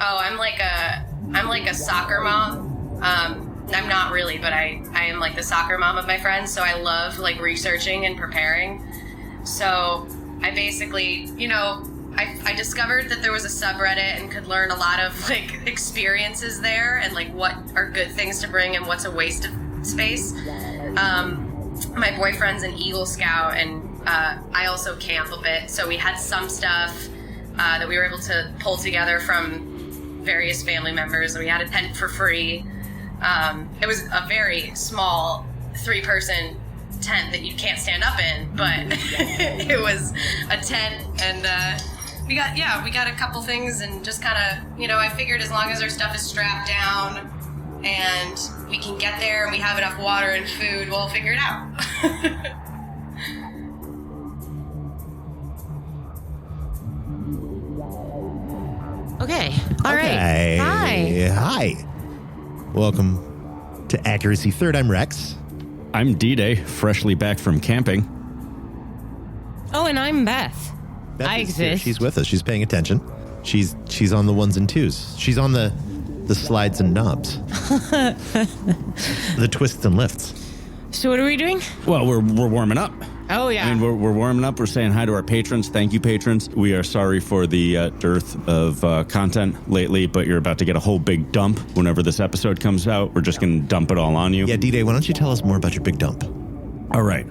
Oh, I'm like a soccer mom. I'm not really, but I am like the soccer mom of my friends, so I love like researching and preparing. So I basically, I discovered that there was a subreddit and could learn a lot of like experiences there and like what are good things to bring and what's a waste of space. My boyfriend's an Eagle Scout, and I also camp a bit, so we had some stuff that we were able to pull together from various family members. We had a tent for free. It was a very small 3-person tent that you can't stand up in, but it was a tent, and we got a couple things, and just kind of, I figured as long as our stuff is strapped down and we can get there and we have enough water and food, we'll figure it out. Okay. All right. Hi. Welcome to Accuracy Third. I'm Rex. I'm D-Day, freshly back from camping. Oh, and I'm Beth. I is here. exist. She's with us. She's paying attention. She's on the ones and twos. She's on the slides and knobs. The twists and lifts. So what are we doing? Well, we're warming up. Oh, yeah. I mean, we're warming up. We're saying hi to our patrons. Thank you, patrons. We are sorry for the dearth of content lately, but you're about to get a whole big dump whenever this episode comes out. We're just going to dump it all on you. Yeah, D-Day, why don't you tell us more about your big dump? All right.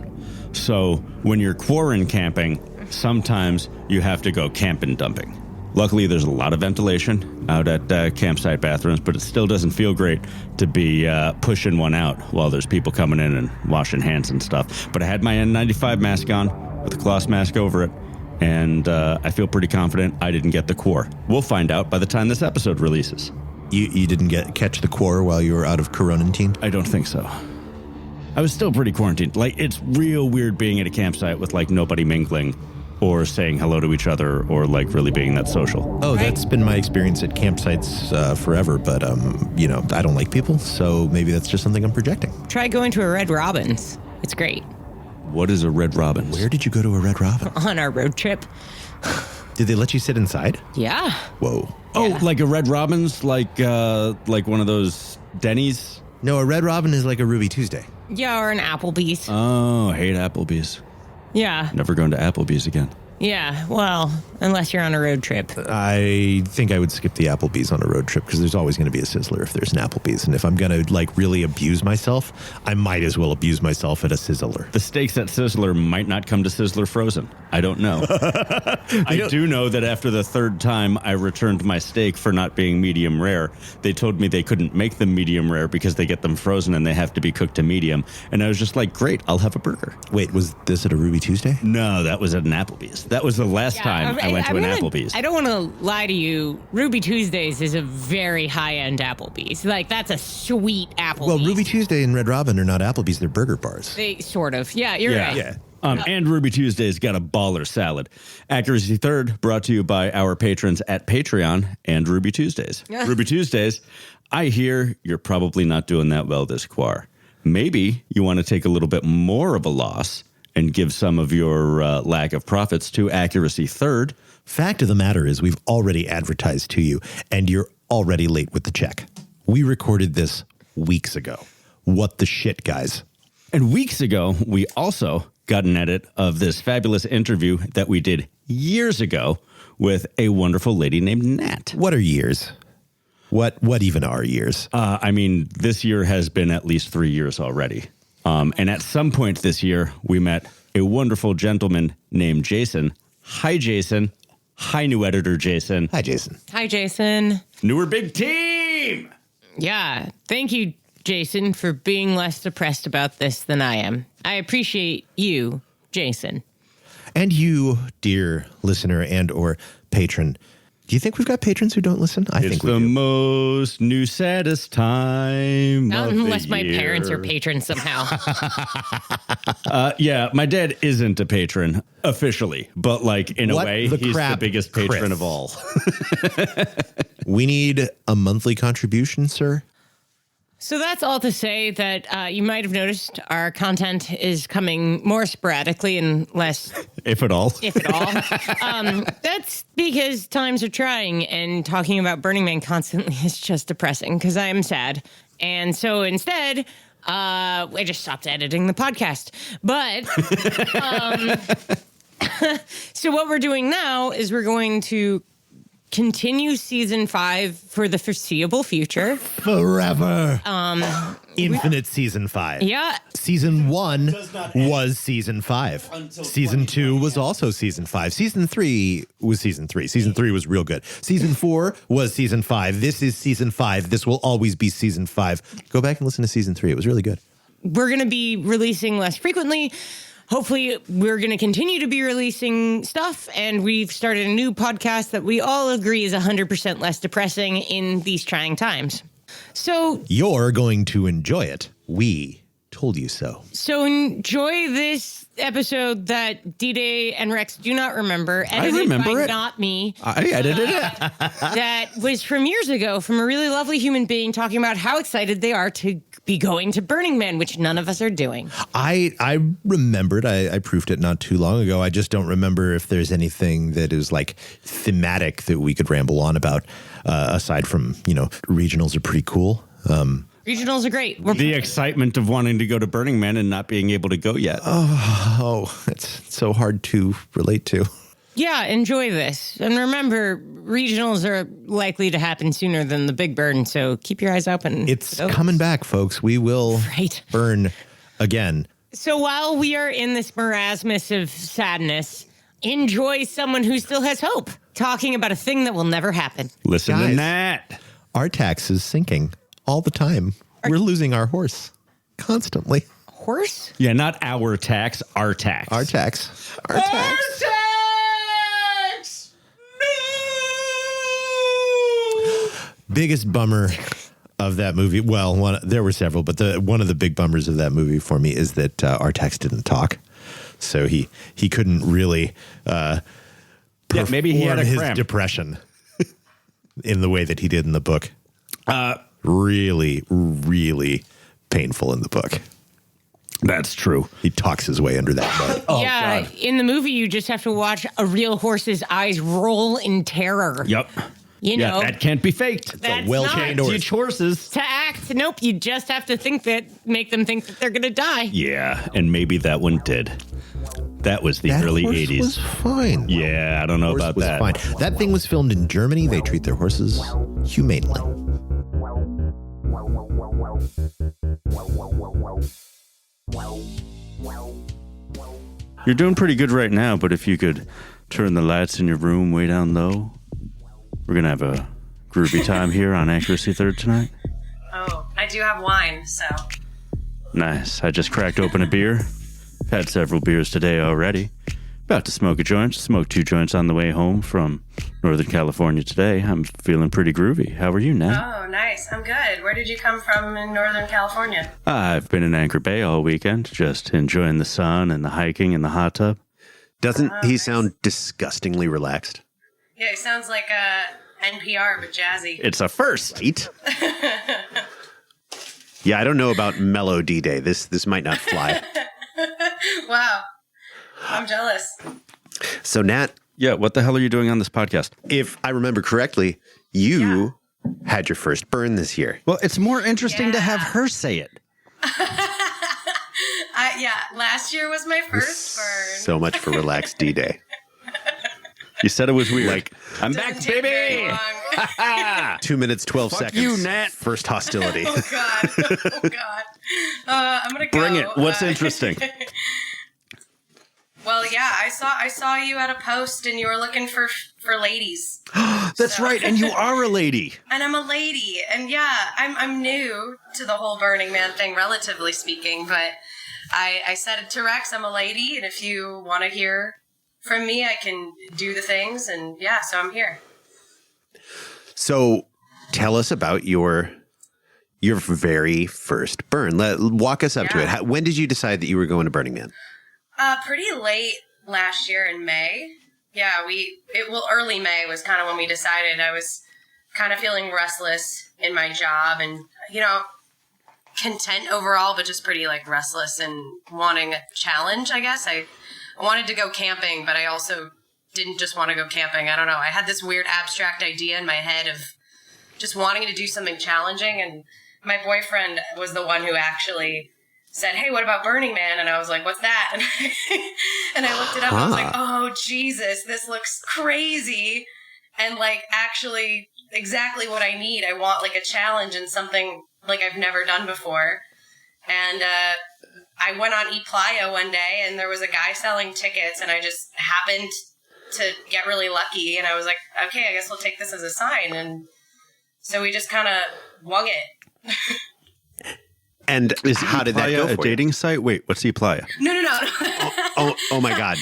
So when you're quarantine camping, sometimes you have to go camping dumping. Luckily, there's a lot of ventilation out at campsite bathrooms, but it still doesn't feel great to be pushing one out while there's people coming in and washing hands and stuff. But I had my N95 mask on with a cloth mask over it, and I feel pretty confident I didn't get the core. We'll find out by the time this episode releases. You didn't catch the core while you were out of quarantine? I don't think so. I was still pretty quarantined. Like, it's real weird being at a campsite with, like, nobody mingling or saying hello to each other or, like, really being that social. Oh, that's been my experience at campsites forever, but, I don't like people, so maybe that's just something I'm projecting. Try going to a Red Robin's. It's great. What is a Red Robin's? Where did you go to a Red Robin? On our road trip. Did they let you sit inside? Yeah. Whoa. Oh, Yeah. like a Red Robin's? Like one of those Denny's? No, a Red Robin is like a Ruby Tuesday. Yeah, or an Applebee's. Oh, hate Applebee's. Yeah. Never going to Applebee's again. Yeah. Well, unless you're on a road trip. I think I would skip the Applebee's on a road trip because there's always going to be a Sizzler if there's an Applebee's. And if I'm going to really abuse myself, I might as well abuse myself at a Sizzler. The steaks at Sizzler might not come to Sizzler frozen. I don't know. I do know that after the third time I returned my steak for not being medium rare, they told me they couldn't make them medium rare because they get them frozen and they have to be cooked to medium. And I was just like, great, I'll have a burger. Wait, was this at a Ruby Tuesday? No, that was at an Applebee's. That was the last time I went to an Applebee's. I don't want to lie to you. Ruby Tuesdays is a very high-end Applebee's. Like, that's a sweet Applebee's. Well, Ruby Tuesday and Red Robin are not Applebee's, they're burger bars. They sort of. Yeah, you're right. Yeah. And Ruby Tuesday's got a baller salad. Accuracy Third brought to you by our patrons at Patreon and Ruby Tuesdays. Ruby Tuesdays, I hear you're probably not doing that well this quar. Maybe you want to take a little bit more of a loss and give some of your lack of profits to Accuracy Third. Fact of the matter is we've already advertised to you, and you're already late with the check. We recorded this weeks ago. What the shit, guys? And weeks ago, we also got an edit of this fabulous interview that we did years ago with a wonderful lady named Nat. What are years? What even are years? I mean, this year has been at least 3 years already. And at some point this year, we met a wonderful gentleman named Jason. Hi, Jason. Hi, new editor, Jason. Hi, Jason. Hi, Jason. Newer big team! Yeah. Thank you, Jason, for being less depressed about this than I am. I appreciate you, Jason. And you, dear listener and or patron. Do you think we've got patrons who don't listen? I think we do. It's the most new, saddest time Not of unless the my year. parents are patrons somehow. Yeah, my dad isn't a patron officially, but like in What a way, the he's the crap, biggest patron Chris? of all. We need a monthly contribution, sir. So that's all to say that you might have noticed our content is coming more sporadically and less, If at all. if at all. That's because times are trying, and talking about Burning Man constantly is just depressing because I am sad. And so instead, I just stopped editing the podcast. But so what we're doing now is we're going to continue season 5 for the foreseeable future. Forever. Infinite season 5. Yeah. Season 1 was season 5. Season 2 was also season 5. Season 3 was season 3. Season 3 was real good. Season 4 was season 5. This is season 5. This will always be season 5. Go back and listen to season 3. It was really good. We're going to be releasing less frequently. Hopefully, we're going to continue to be releasing stuff, and we've started a new podcast that we all agree is 100% less depressing in these trying times. So You're going to enjoy it. We told you so. So enjoy this episode that D-Day and Rex do not remember. Edited remember by it. Not me. I edited it. That was from years ago from a really lovely human being talking about how excited they are to be going to Burning Man, which none of us are doing. I remembered. I proofed it not too long ago. I just don't remember if there's anything that is like thematic that we could ramble on about, aside from, regionals are pretty cool. Regionals are great. The excitement of wanting to go to Burning Man and not being able to go yet. Oh, it's so hard to relate to. Yeah, enjoy this. And remember, regionals are likely to happen sooner than the big burn, so keep your eyes open. It's coming back, folks. We will burn again. So while we are in this marasmus of sadness, enjoy someone who still has hope, talking about a thing that will never happen. Listen Guys. to that. Artax is sinking all the time. We're losing our horse constantly. Horse? Yeah, not our tax, our tax. Artax. Biggest bummer of that movie. Well, there were several, but one of the big bummers of that movie for me is that Artax didn't talk, so he couldn't really maybe he had a his cramp. depression in the way that he did in the book. Really, really painful in the book. That's true. He talks his way under that mud. Oh, yeah, God. in the movie, you just have to watch a real horse's eyes roll in terror. Yep. You know, that can't be faked. That's well-trained not horse. Teach horses. to act. Nope, you just have to make them think that they're going to die. Yeah, and maybe that one did. That was the That early horse 80s. was fine. Yeah, I don't know Horse about was that. fine. That thing was filmed in Germany. They treat their horses humanely. You're doing pretty good right now, but if you could turn the lights in your room way down low, we're going to have a groovy time here on Accuracy Third tonight. Oh, I do have wine, so. Nice. I just cracked open a beer. Had several beers today already. About to smoke a joint. Smoked 2 joints on the way home from Northern California today. I'm feeling pretty groovy. How are you, Nat? Oh, nice. I'm good. Where did you come from in Northern California? I've been in Anchor Bay all weekend, just enjoying the sun and the hiking and the hot tub. Doesn't he sound disgustingly relaxed? Yeah, it sounds like NPR, but jazzy. It's a first. Right? Yeah, I don't know about Mellow D-Day. This might not fly. Wow. I'm jealous. So, Nat, Yeah, what the hell are you doing on this podcast? if I remember correctly, you had your first burn this year. Well, it's more interesting to have Yeah. her say it. Last year was my first burn. So much for relaxed D-Day. You said it was weird. Like, I'm Doesn't back, take very baby! long. 2 minutes, 12 Fuck seconds. you, Nat. First hostility. Oh, God. Oh, God. I'm going to go. Bring it. What's interesting? Well, yeah, I saw you at a post and you were looking for ladies. That's So- right, and you are a lady. And I'm a lady. And yeah, I'm new to the whole Burning Man thing, relatively speaking, but I said to Rex, I'm a lady, and if you want to hear from me, I can do the things, and yeah, so I'm here. So, tell us about your very first burn. Walk us up to it. Yeah. When did you decide that you were going to Burning Man? Pretty late last year in May. Yeah, early May was kind of when we decided. I was kind of feeling restless in my job, and content overall, but just pretty like restless and wanting a challenge, I guess. I wanted to go camping, but I also didn't just want to go camping. I don't know. I had this weird abstract idea in my head of just wanting to do something challenging. And my boyfriend was the one who actually said, hey, what about Burning Man? And I was like, what's that? And I looked it up and I was like, oh, Jesus, this looks crazy. And like actually exactly what I need. I want like a challenge and something like I've never done before. And I went on Eplaya one day and there was a guy selling tickets and I just happened to get really lucky. And I was like, okay, I guess we'll take this as a sign. And so we just kind of wung it. And how did that go for a dating site? Wait, what's Eplaya? No. Oh my God.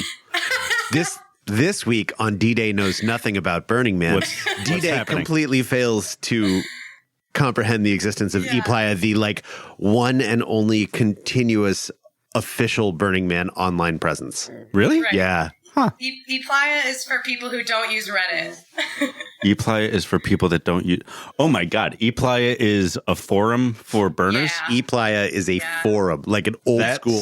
This week on D-Day Knows Nothing About Burning Man, D-Day completely fails to comprehend the existence of Eplaya, the like one and only continuous official Burning Man online presence. Really? Right. Yeah. Huh. Eplaya is for people who don't use Reddit. Eplaya is for people that don't use... Oh my God. Eplaya is a forum for burners? Yeah. Eplaya is a forum, like an old school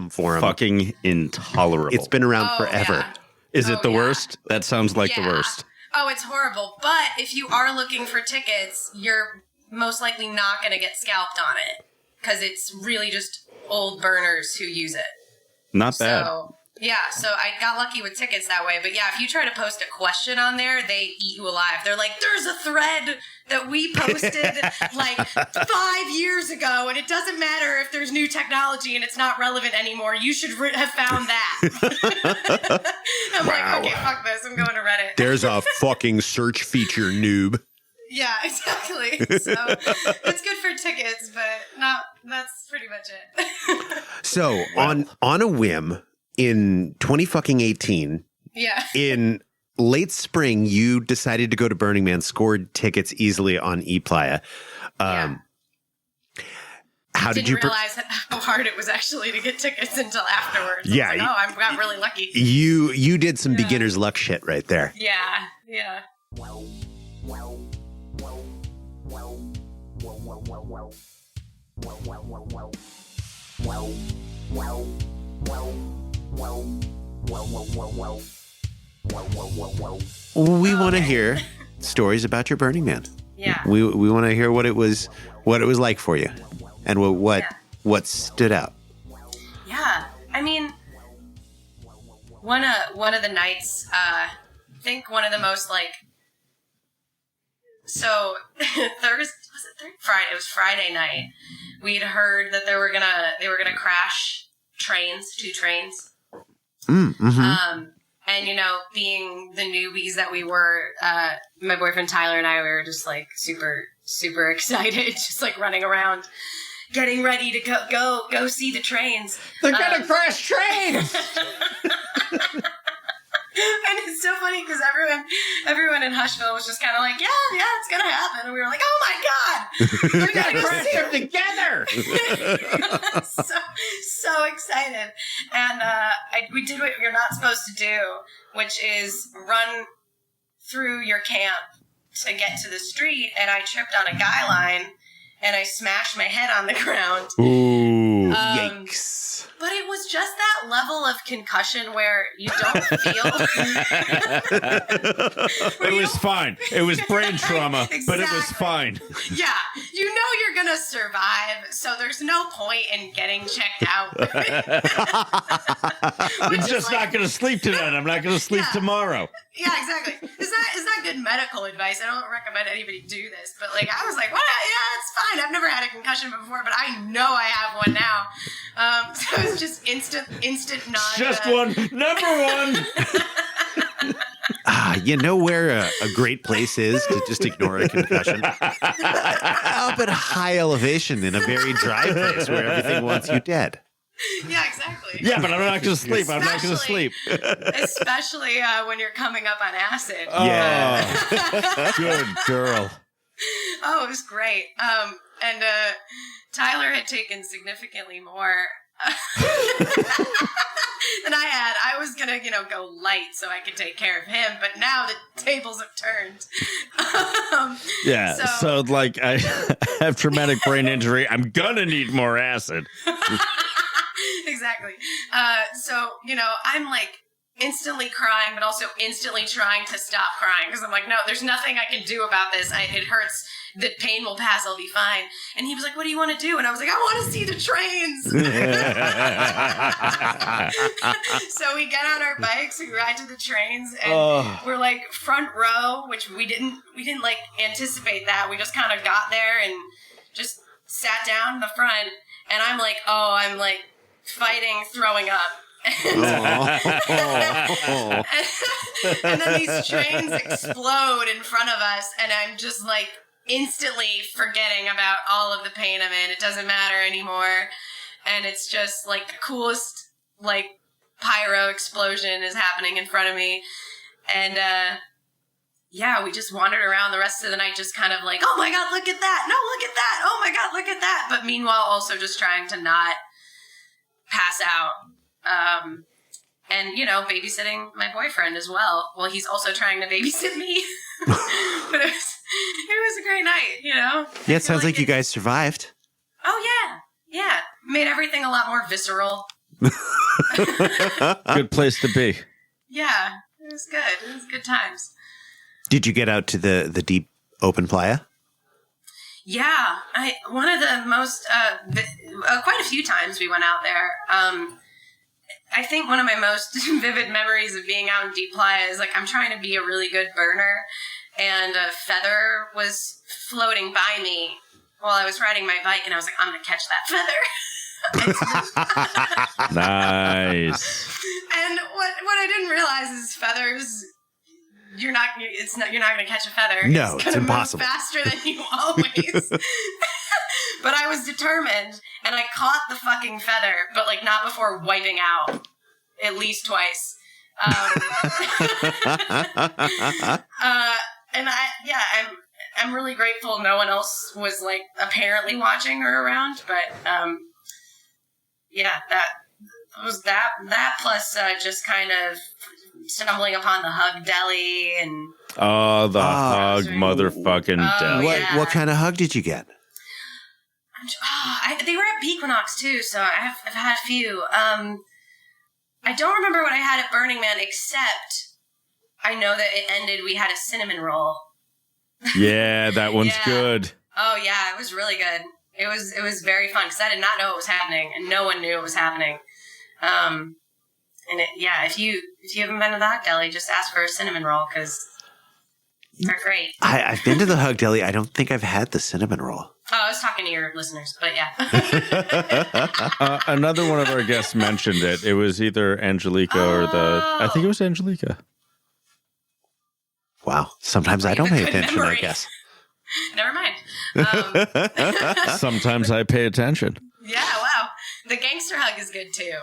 forum. Fucking intolerable. It's been around forever. Yeah. Is it the worst? That sounds like the worst. Oh, it's horrible. But if you are looking for tickets, you're most likely not going to get scalped on it because it's really just old burners who use it. Not bad. So I got lucky with tickets that way. But yeah, if you try to post a question on there, they eat you alive. They're like, there's a thread that we posted like 5 years ago, and it doesn't matter if there's new technology and it's not relevant anymore. You should have found that. I'm like, okay, fuck this. I'm going to Reddit. There's a fucking search feature, noob. Yeah, exactly. So it's good for tickets, but that's pretty much it. So on a whim, in 2018, in late spring, you decided to go to Burning Man, scored tickets easily on Eplaya. How did you realize how hard it was actually to get tickets until afterwards? Yeah, I got really lucky. You did some beginner's luck shit right there. Yeah. We want to hear stories about your Burning Man. Yeah. We want to hear what it was like for you, and what stood out. Yeah, I mean, one of the nights, I think one of the most like. So Friday. It was Friday night. We'd heard that they were gonna crash two trains. Mm-hmm. And being the newbies that we were, my boyfriend Tyler and I were just like super, super excited, just like running around, getting ready to go see the trains. They're gonna crash trains. And it's so funny because everyone in Hushville was just kind of like, yeah, it's gonna happen. And we were like, oh my God, They're gonna crash them together. so excited. And we did what you're not supposed to do, which is run through your camp to get to the street. And I tripped on a guy line and I smashed my head on the ground. Ooh, yikes. But it was just that level of concussion where you don't feel... It was fine. It was brain trauma, Exactly. but it was fine. Yeah, you're going to survive, so there's no point in getting checked out. I'm just not going to sleep tonight. I'm not going to sleep tomorrow. Yeah, exactly. Is that good medical advice? I don't recommend anybody do this, but like I was like, what? Yeah, it's fine. I've never had a concussion before, but I know I have one now. So it's just instant non. Just one. Number one. You know where a great place is to just ignore a concussion? Up at high elevation in a very dry place where everything wants you dead. Yeah, exactly. Yeah, but I'm not going to sleep. I'm not going to sleep. Especially when you're coming up on acid. Yeah. Good girl. Oh, it was great. And Tyler had taken significantly more. than I had. I was gonna, go light so I could take care of him, but now the tables have turned. So like I have traumatic brain injury. I'm gonna need more acid. Exactly. So, I'm like instantly crying, but also instantly trying to stop crying because I'm like, no, there's nothing I can do about this. It hurts. The pain will pass. I'll be fine. And he was like, what do you want to do? And I was like, I want to see the trains. So we get on our bikes, we ride to the trains, and we're like front row, which we didn't like anticipate that. We just kind of got there and just sat down in the front. And I'm like, fighting throwing up. And then these trains explode in front of us, and I'm just like instantly forgetting about all of the pain I'm in. It doesn't matter anymore. And it's just like the coolest like pyro explosion is happening in front of me. And we just wandered around the rest of the night just kind of like, oh my God, look at that. No, look at that. Oh my God, look at that. But meanwhile also just trying to not pass out. And, babysitting my boyfriend as well. Well, he's also trying to babysit me. But it was a great night, Yeah, it sounds like you guys survived. Oh, yeah. Made everything a lot more visceral. Good place to be. Yeah, it was good. It was good times. Did you get out to the deep open playa? Yeah. One of the most, quite a few times we went out there. I think one of my most vivid memories of being out in deep playa is like I'm trying to be a really good burner, and a feather was floating by me while I was riding my bike, and I was like, I'm going to catch that feather. Nice. And what I didn't realize is feathers, you're not going to catch a feather. No, it's it's impossible. Move faster than you always. But I was determined, and I caught the fucking feather, but like not before wiping out at least twice. And I'm really grateful no one else was like apparently watching or around, but that was that plus just kind of stumbling upon the Hug Deli and the Hug motherfucking deli. What kind of hug did you get? They were at BEquinox too, so I've had a few. I don't remember what I had at Burning Man, except I know that it ended. We had a cinnamon roll. Yeah, that one's good. Oh yeah, it was really good. It was very fun because I did not know it was happening, and no one knew it was happening. If you haven't been to the Hug Deli, just ask for a cinnamon roll because they're great. I've been to the Hug Deli. I don't think I've had the cinnamon roll. Oh, I was talking to your listeners, but yeah. Another one of our guests mentioned it. It was either Angelica or I think it was Angelica. Wow. Sometimes I don't pay attention, I guess. Never mind. Sometimes I pay attention. Yeah, wow. The gangster hug is good too.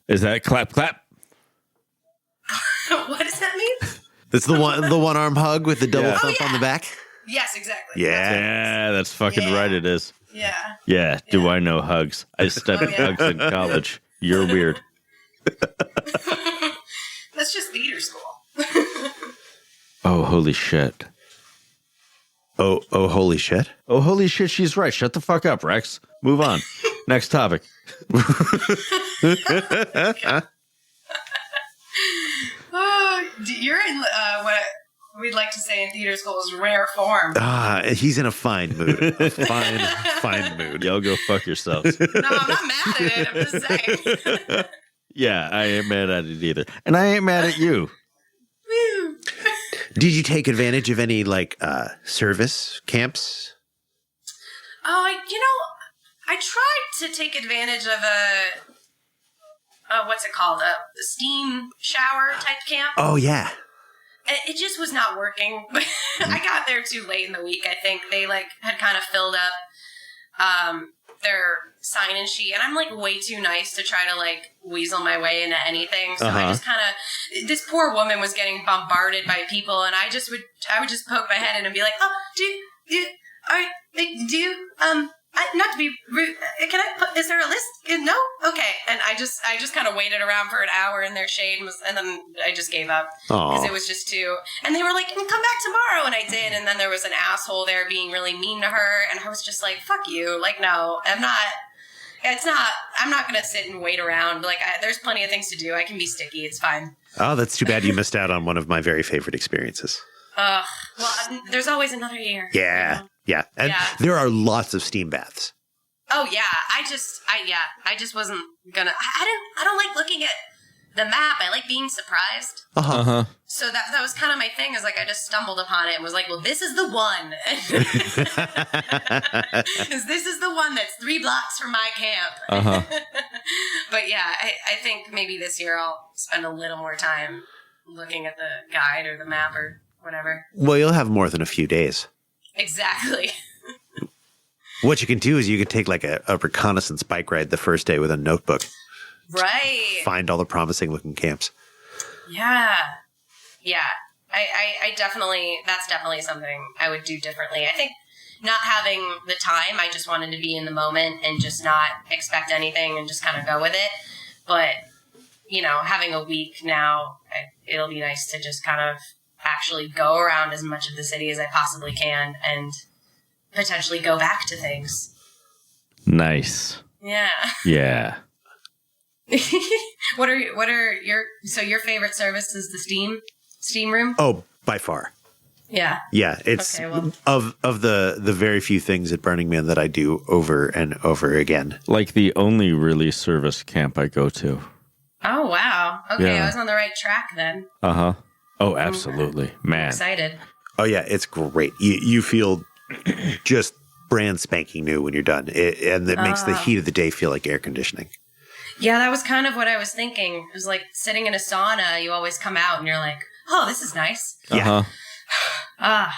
Is that clap, clap? What does that mean? That's the one arm hug with the double thump on the back? Yes, exactly. Yeah, that's fucking right it is. Yeah. Yeah, do I know hugs? I studied hugs in college. You're weird. That's just theater school. Oh, holy shit. Oh, holy shit. Oh, holy shit, she's right. Shut the fuck up, Rex. Move on. Next topic. You're in what we'd like to say in theater school is rare form. He's in a fine mood. Fine mood. Y'all go fuck yourselves. No, I'm not mad at it. I'm just saying. Yeah, I ain't mad at it either. And I ain't mad at you. Did you take advantage of any service camps? I tried to take advantage of what's it called? A steam shower type camp. Oh, yeah. It just was not working. I got there too late in the week, I think. They had kind of filled up their sign-in sheet, and I'm way too nice to try to weasel my way into anything. So I just kind of, this poor woman was getting bombarded by people, and I would just poke my head in and be like, oh, not to be rude, can I put, is there a list? No? Okay. And I just kind of waited around for an hour in their shade and then I just gave up because it was just too, and they were like, come back tomorrow. And I did. And then there was an asshole there being really mean to her. And I was just like, fuck you. Like, no, I'm not going to sit and wait around. Like, there's plenty of things to do. I can be sticky. It's fine. Oh, that's too bad you missed out on one of my very favorite experiences. Well, there's always another year. Yeah. You know? Yeah. And there are lots of steam baths. Oh yeah. I just wasn't gonna, I don't like looking at the map. I like being surprised. So that was kind of my thing, is like, I just stumbled upon it and was like, well, this is the one. Because this is the one that's 3 blocks from my camp. But yeah, I think maybe this year I'll spend a little more time looking at the guide or the map or whatever. Well, you'll have more than a few days. Exactly. What you can do is you can take like a reconnaissance bike ride the first day with a notebook. Right. Find all the promising looking camps. Yeah. Yeah. I definitely, that's definitely something I would do differently. I think not having the time, I just wanted to be in the moment and just not expect anything and just kind of go with it. But, you know, having a week now, it'll be nice to just kind of actually go around as much of the city as I possibly can and potentially go back to things. Nice. Yeah. Yeah. What are your favorite service is the steam room? Oh, by far. Yeah. Yeah, it's okay, well. of the very few things at Burning Man that I do over and over again. Like the only really service camp I go to. Oh wow. Okay, Yeah. I was on the right track then. Oh, absolutely. Man. I'm excited. Oh yeah, it's great. You feel just brand spanking new when you're done, and it makes the heat of the day feel like air conditioning. Yeah, that was kind of what I was thinking. It was like sitting in a sauna. You always come out and you're like, oh, this is nice. Yeah. All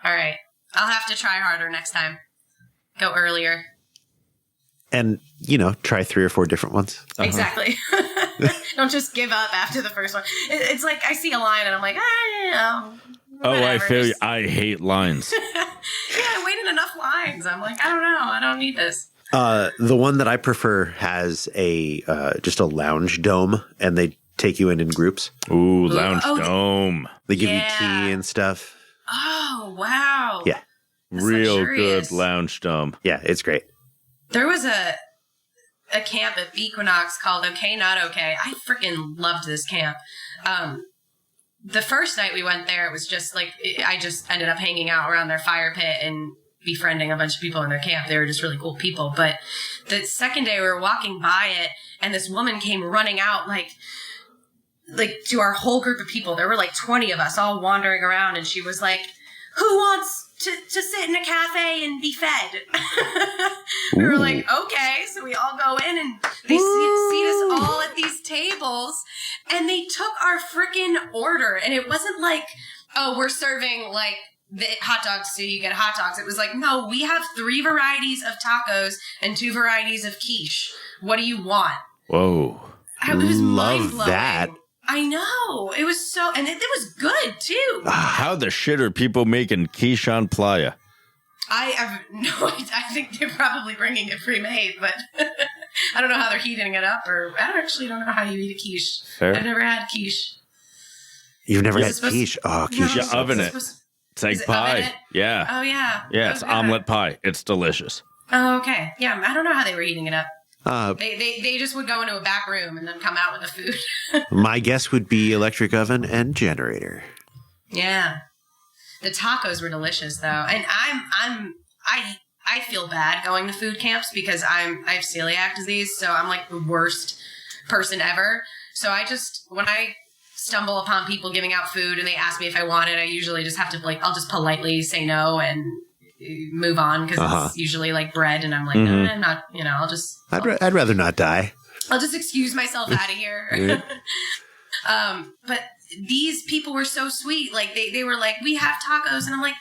right. I'll have to try harder next time. Go earlier. And, try 3 or 4 different ones. Exactly. Don't just give up after the first one. It's like I see a line and I'm like, whatever. I feel you. I hate lines. Yeah, I waited enough lines. I'm like, I don't know. I don't need this. The one that I prefer has just a lounge dome, and they take you in groups. Ooh, lounge dome. They give you tea and stuff. Oh, wow. Yeah. That's real luxurious. good lounge dome. Yeah, it's great. There was a camp at BEquinox called Okay Not Okay. I freaking loved this camp. The first night we went there, it was just like, I just ended up hanging out around their fire pit and befriending a bunch of people in their camp. They were just really cool people. But the second day we were walking by it and this woman came running out like to our whole group of people. There were like 20 of us all wandering around and she was like, who wants to sit in a cafe and be fed? We were like, okay. So we all go in and they seat us all at these tables and they took our freaking order. And it wasn't like, oh, we're serving like the hot dogs so you get hot dogs. It was like, no, we have 3 varieties of tacos and 2 varieties of quiche. What do you want? Whoa. It was Love mind-blowing. that. I know. It was so, and it was good too. How the shit are people making quiche on Playa? I have no idea. I think they're probably bringing it pre-made, but I don't know how they're heating it up, or I actually don't know how you eat a quiche. Fair. I've never had quiche. You've never Is had it supposed- quiche? Oh, quiche. No, You is so oven good. it. It's Is like it pie. oven it? Yeah. Oh yeah. Yeah, it's Okay. omelet pie. It's delicious. Oh, okay. Yeah, I don't know how they were heating it up. Uh, They just would go into a back room and then come out with the food. my guess would be electric oven and generator. Yeah. The tacos were delicious though. And I feel bad going to food camps because I have celiac disease, so I'm like the worst person ever. So when I stumble upon people giving out food and they ask me if I want it, I usually just have to I'll just politely say no and move on because it's usually like bread and I'm like, no, I'm not, I'll just I'd rather not die. I'll just excuse myself out of here. But these people were so sweet. Like they were like, we have tacos. And I'm like,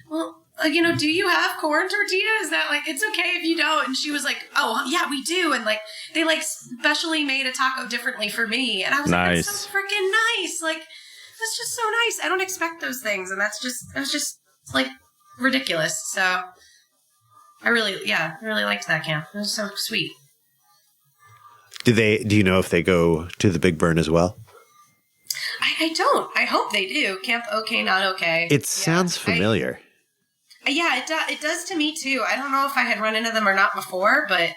well, do you have corn tortillas? That like, it's okay if you don't. And she was like, oh yeah, we do. And like, they like specially made a taco differently for me. And I was like, that's so freaking nice. Like, that's just so nice. I don't expect those things. And it was just like ridiculous. So I really liked that camp. It was so sweet. Do you know if they go to the Big Burn as well? I don't. I hope they do. Camp OK, Not OK. It sounds familiar. It does to me too. I don't know if I had run into them or not before, but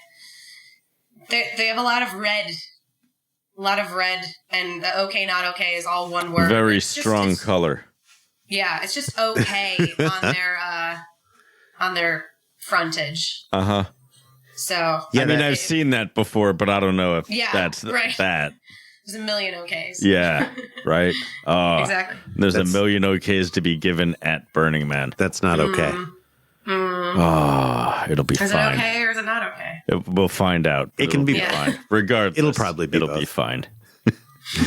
they have a lot of red. And the OK, Not OK is all one word. Very strong color. Yeah, it's just OK on their frontage. Uh-huh. So yeah, I mean, I've seen that before, but I don't know if that's right. that. There's a million OKs. Yeah, right. Exactly. There's a million OKs to be given at Burning Man. That's not okay. It'll be fine. Is it okay or is it not okay? We'll find out. It can be fine. Regardless, it'll probably be be fine. I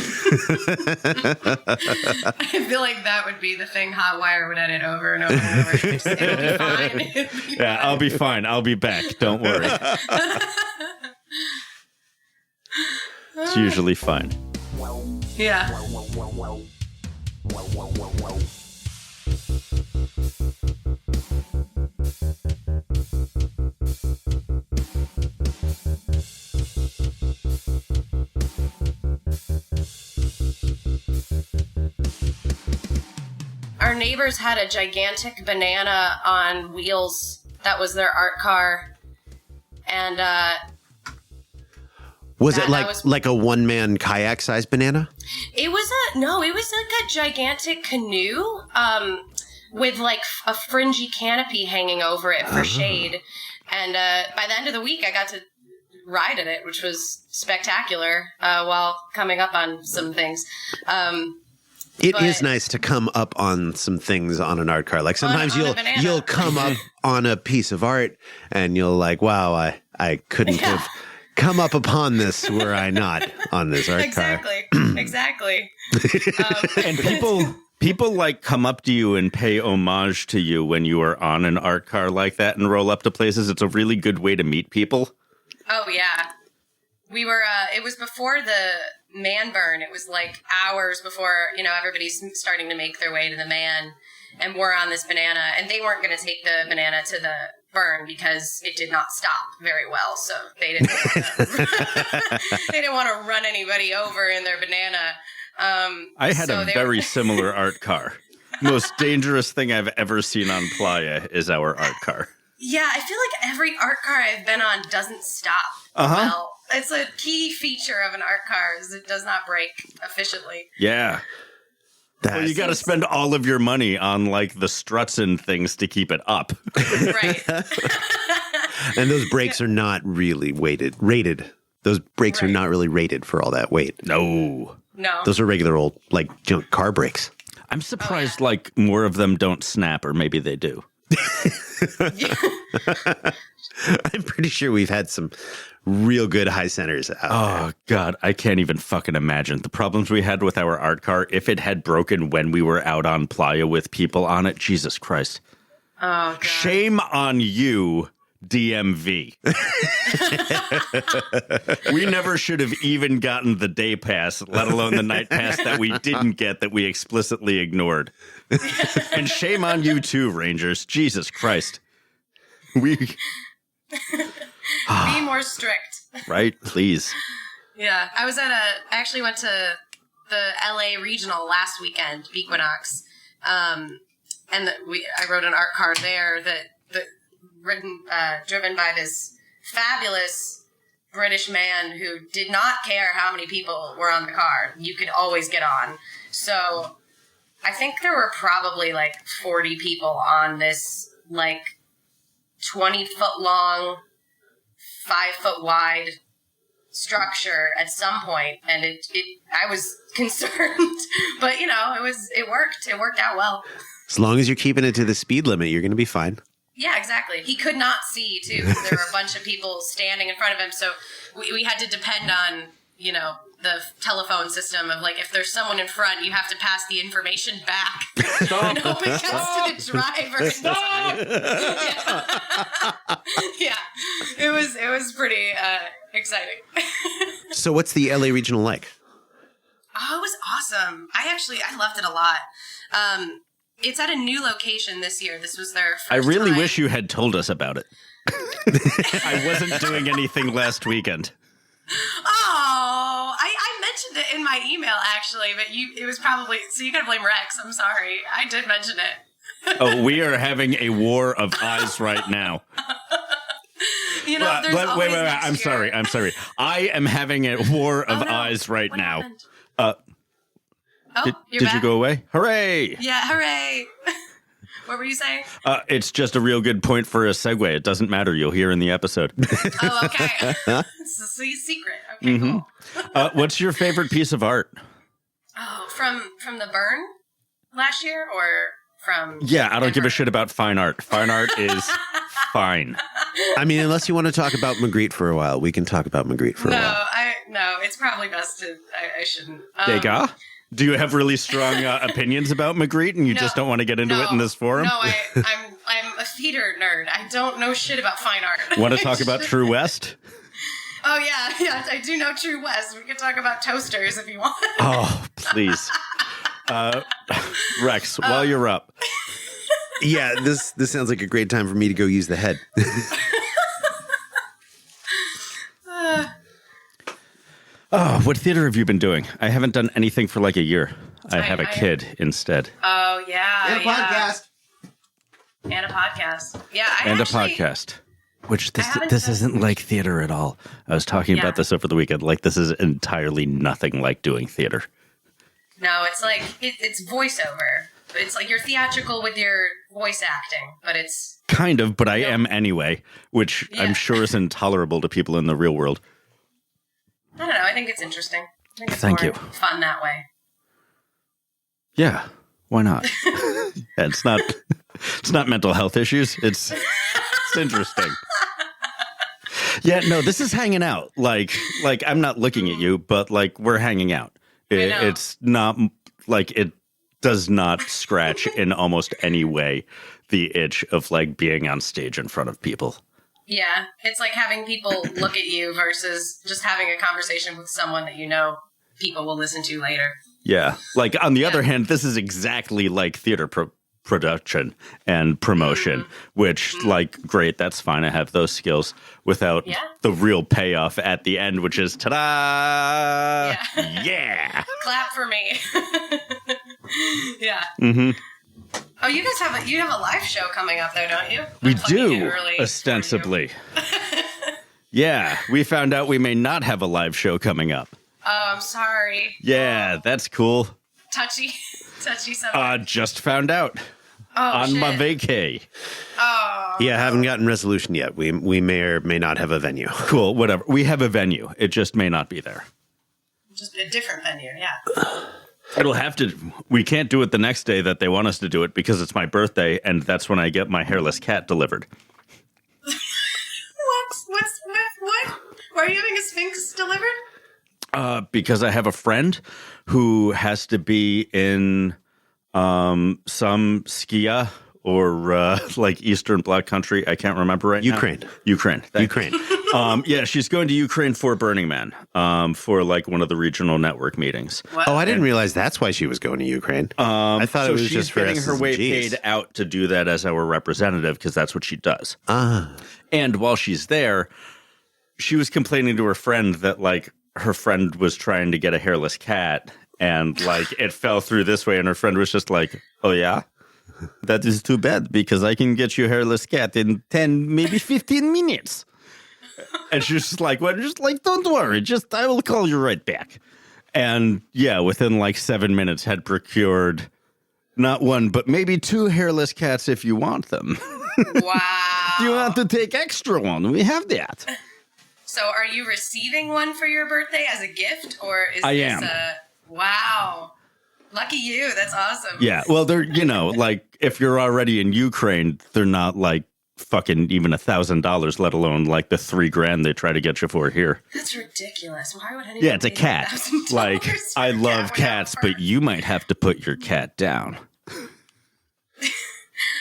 feel like that would be the thing Hotwire would edit over and over and over. It'll be fine. Yeah, I'll be fine. I'll be back. Don't worry. It's usually fine. Yeah. Our neighbors had a gigantic banana on wheels. That was their art car. And was it like a one-man kayak-sized banana? It was like a gigantic canoe with like a fringy canopy hanging over it for shade. And by the end of the week, I got to ride in it, which was spectacular while coming up on some things. It is nice to come up on some things on an art car. Like sometimes you'll come up on a piece of art and you'll like, wow, I couldn't have come up upon this were I not on this art car. Exactly. And people like come up to you and pay homage to you when you are on an art car like that and roll up to places. It's a really good way to meet people. Oh yeah. We were, it was before the man burn. It was like hours before, everybody's starting to make their way to the man. And we're on this banana. And they weren't going to take the banana to the burn because it did not stop very well. So they didn't want to run anybody over in their banana. I had a very similar art car. Most dangerous thing I've ever seen on Playa is our art car. Yeah, I feel like every art car I've been on doesn't stop. Well, it's a key feature of an art car is it does not break efficiently. Yeah. Well, you got to spend all of your money on like the struts and things to keep it up. Right. And those brakes are not really rated. Those brakes are not really rated for all that weight. No. Those are regular old like junk car brakes. I'm surprised like more of them don't snap, or maybe they do. I'm pretty sure we've had some real good high centers out there. God, I can't even fucking imagine the problems we had with our art car. If it had broken when we were out on Playa with people on it, Jesus Christ. Oh, God. Shame on you, DMV. We never should have even gotten the day pass, let alone the night pass that we didn't get, that we explicitly ignored. And shame on you too, Rangers. Jesus Christ. Be more strict. Right? Please. Yeah. I actually went to the LA regional last weekend, BEquinox. And I rode an art car there driven by this fabulous British man who did not care how many people were on the car. You could always get on. So I think there were probably like 40 people on this like 20-foot long, 5-foot wide structure at some point, and I was concerned, but it worked out well. As long as you're keeping it to the speed limit, you're going to be fine. Yeah, exactly. He could not see too. There were a bunch of people standing in front of him, so we had to depend on the telephone system of like, if there's someone in front, you have to pass the information back. Stop. No, it gets to the driver. Stop. Yeah. It was pretty exciting. So what's the LA regional like? Oh, it was awesome. I loved it a lot. It's at a new location this year. This was their first I really time. wish you had told us about it. I wasn't doing anything last weekend. Oh, I mentioned it in my email, actually, but it was probably, so you gotta blame Rex. I'm sorry. I did mention it. Oh, we are having a war of eyes right now. You know, there's wait. I'm sorry. I am having a war of eyes right now. Did you go away? Hooray! Yeah, hooray! What were you saying? It's just a real good point for a segue. It doesn't matter. You'll hear in the episode. Oh, okay. It's a secret. Okay, cool. What's your favorite piece of art? Oh, from the burn last year, or from? Yeah, I don't give a shit about fine art. Fine art is fine. I mean, unless you want to talk about Magritte for a while, we can talk about Magritte for a while. No, it's probably best to. I shouldn't. Degas? Do you have really strong opinions about Magritte, and you just don't want to get into it in this forum? No, I'm a theater nerd. I don't know shit about fine art. Want to talk about True West? Oh yeah, I do know True West. We can talk about toasters if you want. Oh, please, Rex, while you're up. Yeah, this sounds like a great time for me to go use the head. Oh, what theater have you been doing? I haven't done anything for like a year. I have a kid instead. Oh, yeah. And a podcast. And a podcast. Yeah, and a podcast. Which this isn't like theater at all. I was talking about this over the weekend. Like, this is entirely nothing like doing theater. No, it's like, it's voiceover. It's like you're theatrical with your voice acting, but it's... Kind of, but I am anyway, which I'm sure is intolerable to people in the real world. I don't know. I think it's interesting. I think it's Thank more you. fun that way. Yeah, why not? It's not mental health issues. It's interesting. Yeah, no, this is hanging out. Like I'm not looking at you, but like we're hanging out. It's not like it does not scratch in almost any way the itch of like being on stage in front of people. Yeah, it's like having people look at you versus just having a conversation with someone that you know people will listen to later. Yeah. Like, on the other hand, this is exactly like theater production and promotion, which, like, great, that's fine. I have those skills without the real payoff at the end, which is, ta-da! Yeah! Clap for me. Yeah. Mm-hmm. Oh, you guys have a live show coming up, though, don't you? We do, ostensibly. Yeah, we found out we may not have a live show coming up. Oh, I'm sorry. Yeah, that's cool. Touchy subject. Just found out. On my vacay. Oh. Yeah, haven't gotten resolution yet. We may or may not have a venue. Cool, whatever. We have a venue. It just may not be there. Just a different venue, yeah. It'll have to. We can't do it the next day that they want us to do it because it's my birthday, and that's when I get my hairless cat delivered. What? Why are you having a Sphinx delivered? Because I have a friend who has to be in some Skia or like Eastern Bloc country. I can't remember right now. Ukraine. Ukraine. Yeah, she's going to Ukraine for Burning Man for like one of the regional network meetings. What? Oh, I didn't realize that's why she was going to Ukraine. I thought it was just for getting her way paid out to do that as our representative because that's what she does. And while she's there, she was complaining to her friend that like her friend was trying to get a hairless cat and like it fell through this way, and her friend was just like, "Oh yeah, that is too bad because I can get you a hairless cat in 10, maybe 15 minutes." And she's just like, "Well, just like, don't worry, just I will call you right back." And yeah, within like 7 minutes, had procured not one but maybe 2 hairless cats if you want them. Wow! Do you want to take extra one? We have that. So, are you receiving one for your birthday as a gift, or is I this am. Wow! Lucky you. That's awesome. Yeah. Well, they're like if you're already in Ukraine, they're not like fucking even $1,000, let alone like the $3,000 they try to get you for here. That's ridiculous. Why would anyone? Yeah, it's a pay cat. $1,000 Like for a I cat love without cats, fur? but you might have to put your cat down.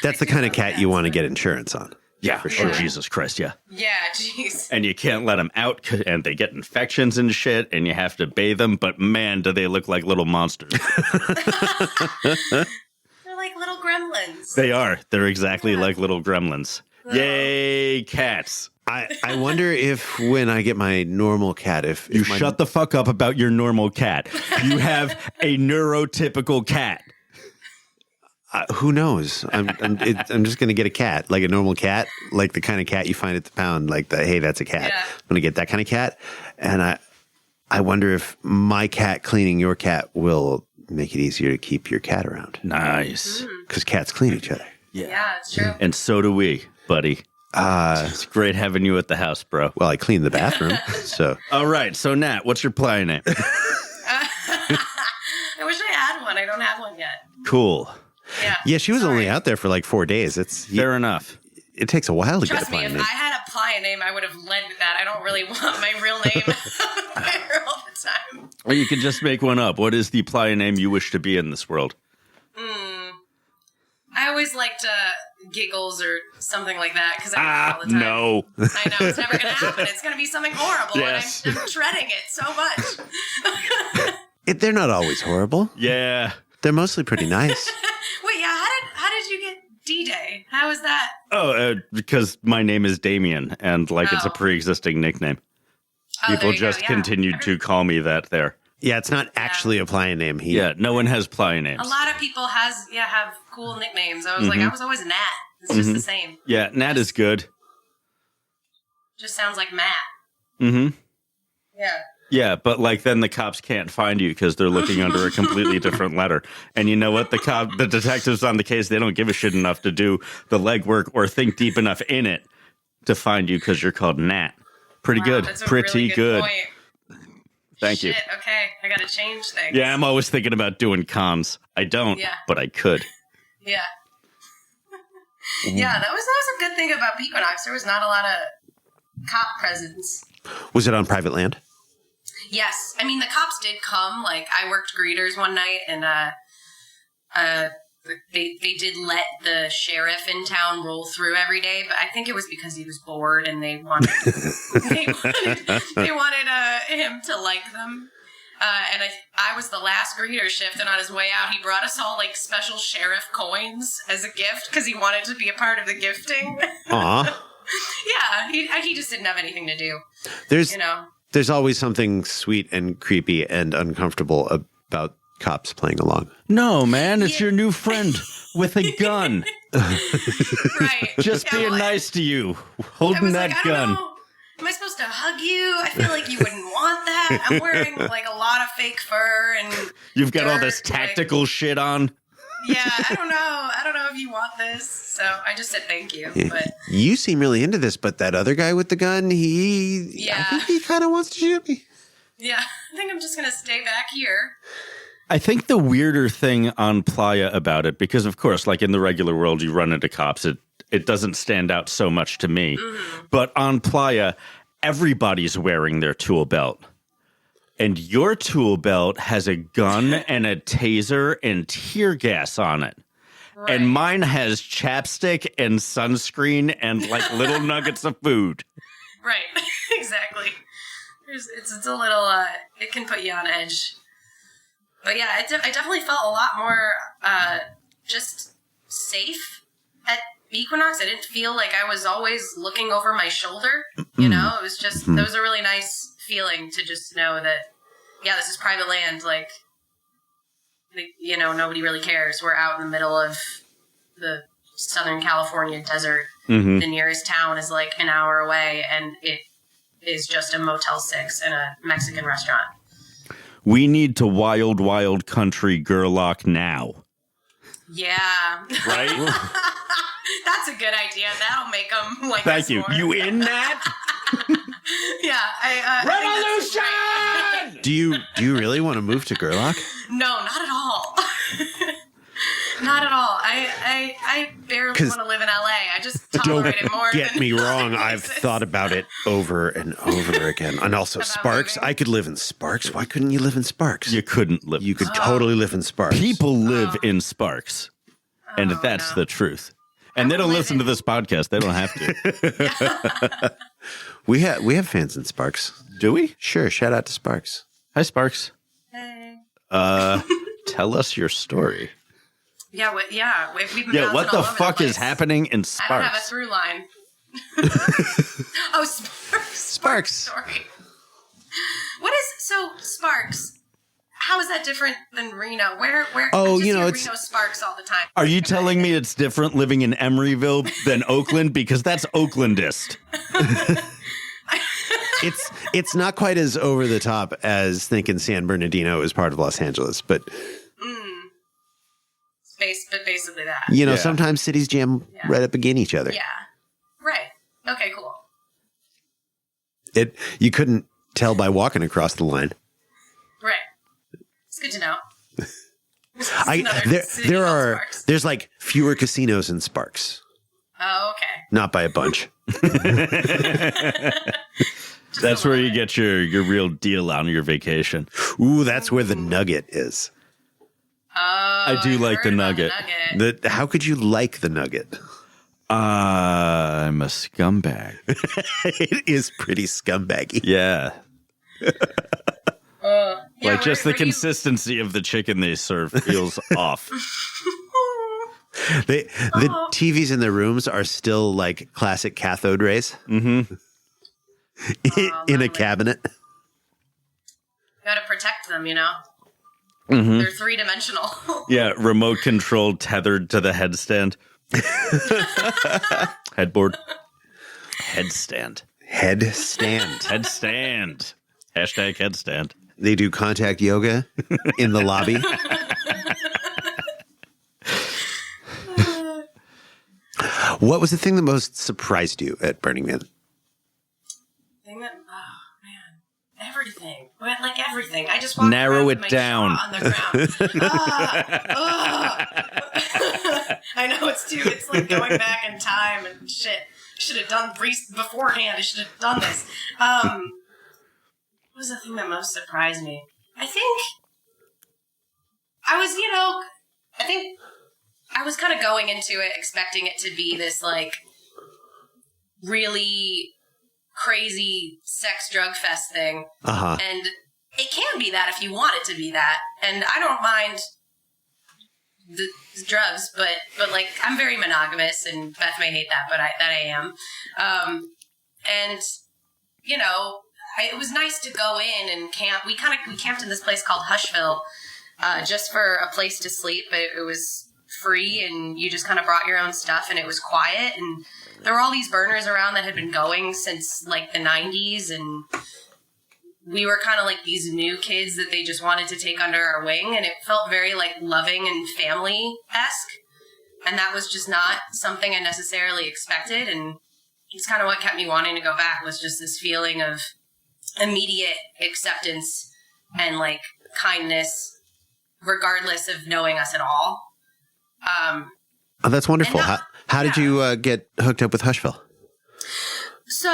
That's the kind of cat you want to get insurance on. Yeah, for sure. Oh, Jesus Christ, yeah. Yeah, jeez. And you can't let them out, and they get infections and shit, and you have to bathe them. But man, do they look like little monsters. They're like little gremlins. They are. They're exactly like little gremlins. Yay, cats. I wonder if when I get my normal cat, if You my, shut the fuck up about your normal cat. You have a neurotypical cat. who knows? I'm just gonna get a cat, like a normal cat, like the kind of cat you find at the pound, like the hey, that's a cat. Yeah. I'm gonna get that kind of cat, and I wonder if my cat cleaning your cat will make it easier to keep your cat around. Nice. Because cats clean each other. Yeah, it's true. And so do we, buddy. It's great having you at the house, bro. Well, I cleaned the bathroom, so. All right. So, Nat, what's your playa name? I wish I had one. I don't have one yet. Cool. Yeah. Yeah, she was Sorry. only out there for like 4 days. Fair enough. It takes a while to Trust get a me, playa if name. I had a playa name, I would have led with that. I don't really want my real name there all the time. Or you could just make one up. What is the playa name you wish to be in this world? I always liked Giggles or something like that because I do it all the time. No. I know it's never going to happen. It's going to be something horrible, Yes. and I'm dreading it so much. They're not always horrible. Yeah. They're mostly pretty nice. Wait, yeah. How did you get D-Day? How was that? Oh, because my name is Damien, and it's a Oh. pre-existing nickname. Oh, there People you go, just yeah. continued to call me that there. Yeah, it's not actually a playa name. Yeah, no one has playa names. A lot of people have cool nicknames. I was like, I was always Nat. It's just the same. Yeah, Nat is good. Just sounds like Matt. Mm-hmm. Yeah. Yeah, but then the cops can't find you because they're looking under a completely different letter. And you know what? The detectives on the case, they don't give a shit enough to do the legwork or think deep enough in it to find you because you're called Nat. Pretty Wow, good. That's a Pretty really good. point. Thank you. Shit, okay. I gotta change things. Yeah, I'm always thinking about doing cons. I don't, Yeah. but I could. Yeah. Yeah, that was a good thing about BEquinox. There was not a lot of cop presence. Was it on private land? Yes. I mean, the cops did come. I worked greeters one night, and they did let the sheriff in town roll through every day, but I think it was because he was bored and they wanted him to like them. And I was the last greeter shift, and on his way out, he brought us all special sheriff coins as a gift because he wanted to be a part of the gifting. Aw. Yeah, he just didn't have anything to do. There's always something sweet and creepy and uncomfortable about cops playing along. No, man, it's your new friend with a gun. Right. Just being nice to you, holding that I gun. don't know. Am I supposed to hug you? I feel like you wouldn't want that. I'm wearing a lot of fake fur and You've got all dirt, this tactical shit on. Yeah, I don't know if you want this. So I just said thank you. Yeah. But You seem really into this, but that other guy with the gun, I think he kind of wants to shoot me. yeah, I think I'm just gonna stay back here. I think the weirder thing on Playa about it, because of course, in the regular world, you run into cops, it doesn't stand out so much to me. Mm-hmm. But on Playa, everybody's wearing their tool belt. And your tool belt has a gun and a taser and tear gas on it. Right. And mine has chapstick and sunscreen and little nuggets of food. Right, exactly. It's a little, it can put you on edge. But yeah, I definitely felt a lot more just safe at BEquinox. I didn't feel like I was always looking over my shoulder. You know, it was just, it was a really nice feeling to just know that, yeah, this is private land. Nobody really cares. We're out in the middle of the Southern California desert. Mm-hmm. The nearest town is an hour away, and it is just a Motel 6 and a Mexican restaurant. We need to wild, wild country Gerlach now. Yeah. Right? That's a good idea. That'll make them Thank you. More. You in that? Yeah. Revolution! Do you really want to move to Gerlach? No, not at all. Not at all. I barely want to live in LA. I just tolerate it more. Get me wrong. I've thought about it over and over again. And also About Sparks. moving? I could live in Sparks. Why couldn't you live in Sparks? You couldn't live. You could totally live in Sparks. People live in Sparks. And that's the truth. And they don't listen to this podcast. They don't have to. We have fans in Sparks. Do we? Sure. Shout out to Sparks. Hi, Sparks. Hey. Tell us your story. Yeah, we've been Yeah, what bouncing the all over fuck place. is happening in I don't have a Sparks? through line. I don't have a through line. Oh, Sparks. Sparks. Sorry. Sparks? How is that different than Reno? Where? Oh, I just you know, hear it's Reno Sparks all the time. Are you telling me it's different living in Emeryville than Oakland? Because that's Oaklandist. it's not quite as over the top as thinking San Bernardino is part of Los Angeles, but But basically that. you know, sometimes cities jam right up against each other. Yeah. Right. Okay, cool. You couldn't tell by walking across the line. Right. It's good to know. There's like fewer casinos in Sparks. Oh, okay. Not by a bunch. That's where you get your real deal on your vacation. Ooh, that's where the Nugget is. I do like the Nugget. How could you like the Nugget? I'm a scumbag. It is pretty scumbaggy. Yeah. Like just the where consistency of the chicken they serve feels off. The TVs in the rooms are still like classic cathode rays. Mm-hmm. In a cabinet. Got to protect them, you know? Mm-hmm. They're three-dimensional. Yeah, remote control tethered to the headstand. Headboard. Headstand. Headstand. Headstand. Hashtag headstand. They do contact yoga in the lobby. What was the thing that most surprised you at Burning Man? Everything. Like everything. I just walked narrow around it with my down jaw on the ground. I know it's like going back in time and shit. Should have done beforehand. I should have done this. What was the thing that most surprised me? I think I was kind of going into it expecting it to be this like really crazy sex drug fest thing. Uh-huh. And it can be that if you want it to be that. And I don't mind the drugs, but like I'm very monogamous, and Beth may hate that, but I am. And you know, it was nice to go in and camp. We camped in this place called Hushville, just for a place to sleep. It was free, and you just kind of brought your own stuff, and it was quiet, and there were all these burners around that had been going since like the 90s, and we were kind of like these new kids that they just wanted to take under our wing, and it felt very like loving and family-esque, and that was just not something I necessarily expected, and it's kind of what kept me wanting to go back, was just this feeling of immediate acceptance and like kindness regardless of knowing us at all. Oh, that's wonderful. How did you get hooked up with Hushville? So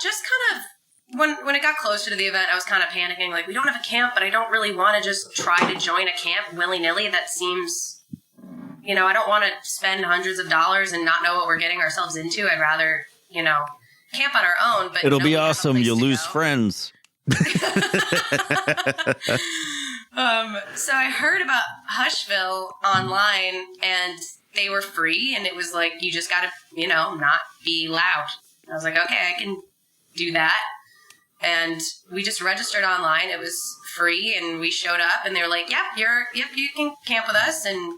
just kind of when it got closer to the event, I was kind of panicking. Like, we don't have a camp, but I don't really want to just try to join a camp willy-nilly. That seems, you know, I don't want to spend hundreds of dollars and not know what we're getting ourselves into. I'd rather, you know, camp on our own. But it'll be awesome. You'll lose friends. So I heard about Hushville online, and they were free, and it was like, you just got to, you know, not be loud. I was like, okay, I can do that. And we just registered online. It was free, and we showed up, and they were like, yep, you can camp with us. And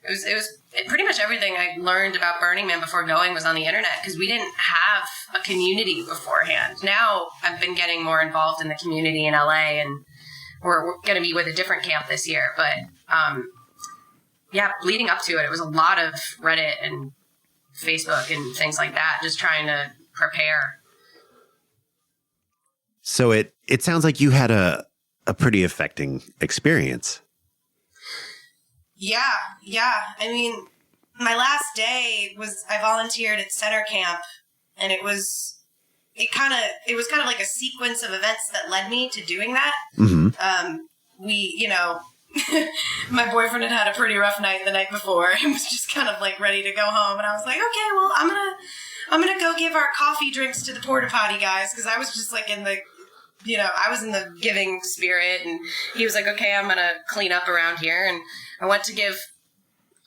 it was pretty much everything I learned about Burning Man before going was on the internet, because we didn't have a community beforehand. Now I've been getting more involved in the community in LA, and we're going to be with a different camp this year. But yeah, leading up to it, it was a lot of Reddit and Facebook and things like that, just trying to prepare. So it sounds like you had a pretty affecting experience. Yeah. I mean, my last day was, I volunteered at center camp, and it was kind of like a sequence of events that led me to doing that. Mm-hmm. We, you know, my boyfriend had a pretty rough night the night before and was just kind of like ready to go home. And I was like, okay, well, I'm gonna go give our coffee drinks to the porta potty guys, because I was just like in the I was in the giving spirit, and he was like, okay, I'm going to clean up around here. And I went to give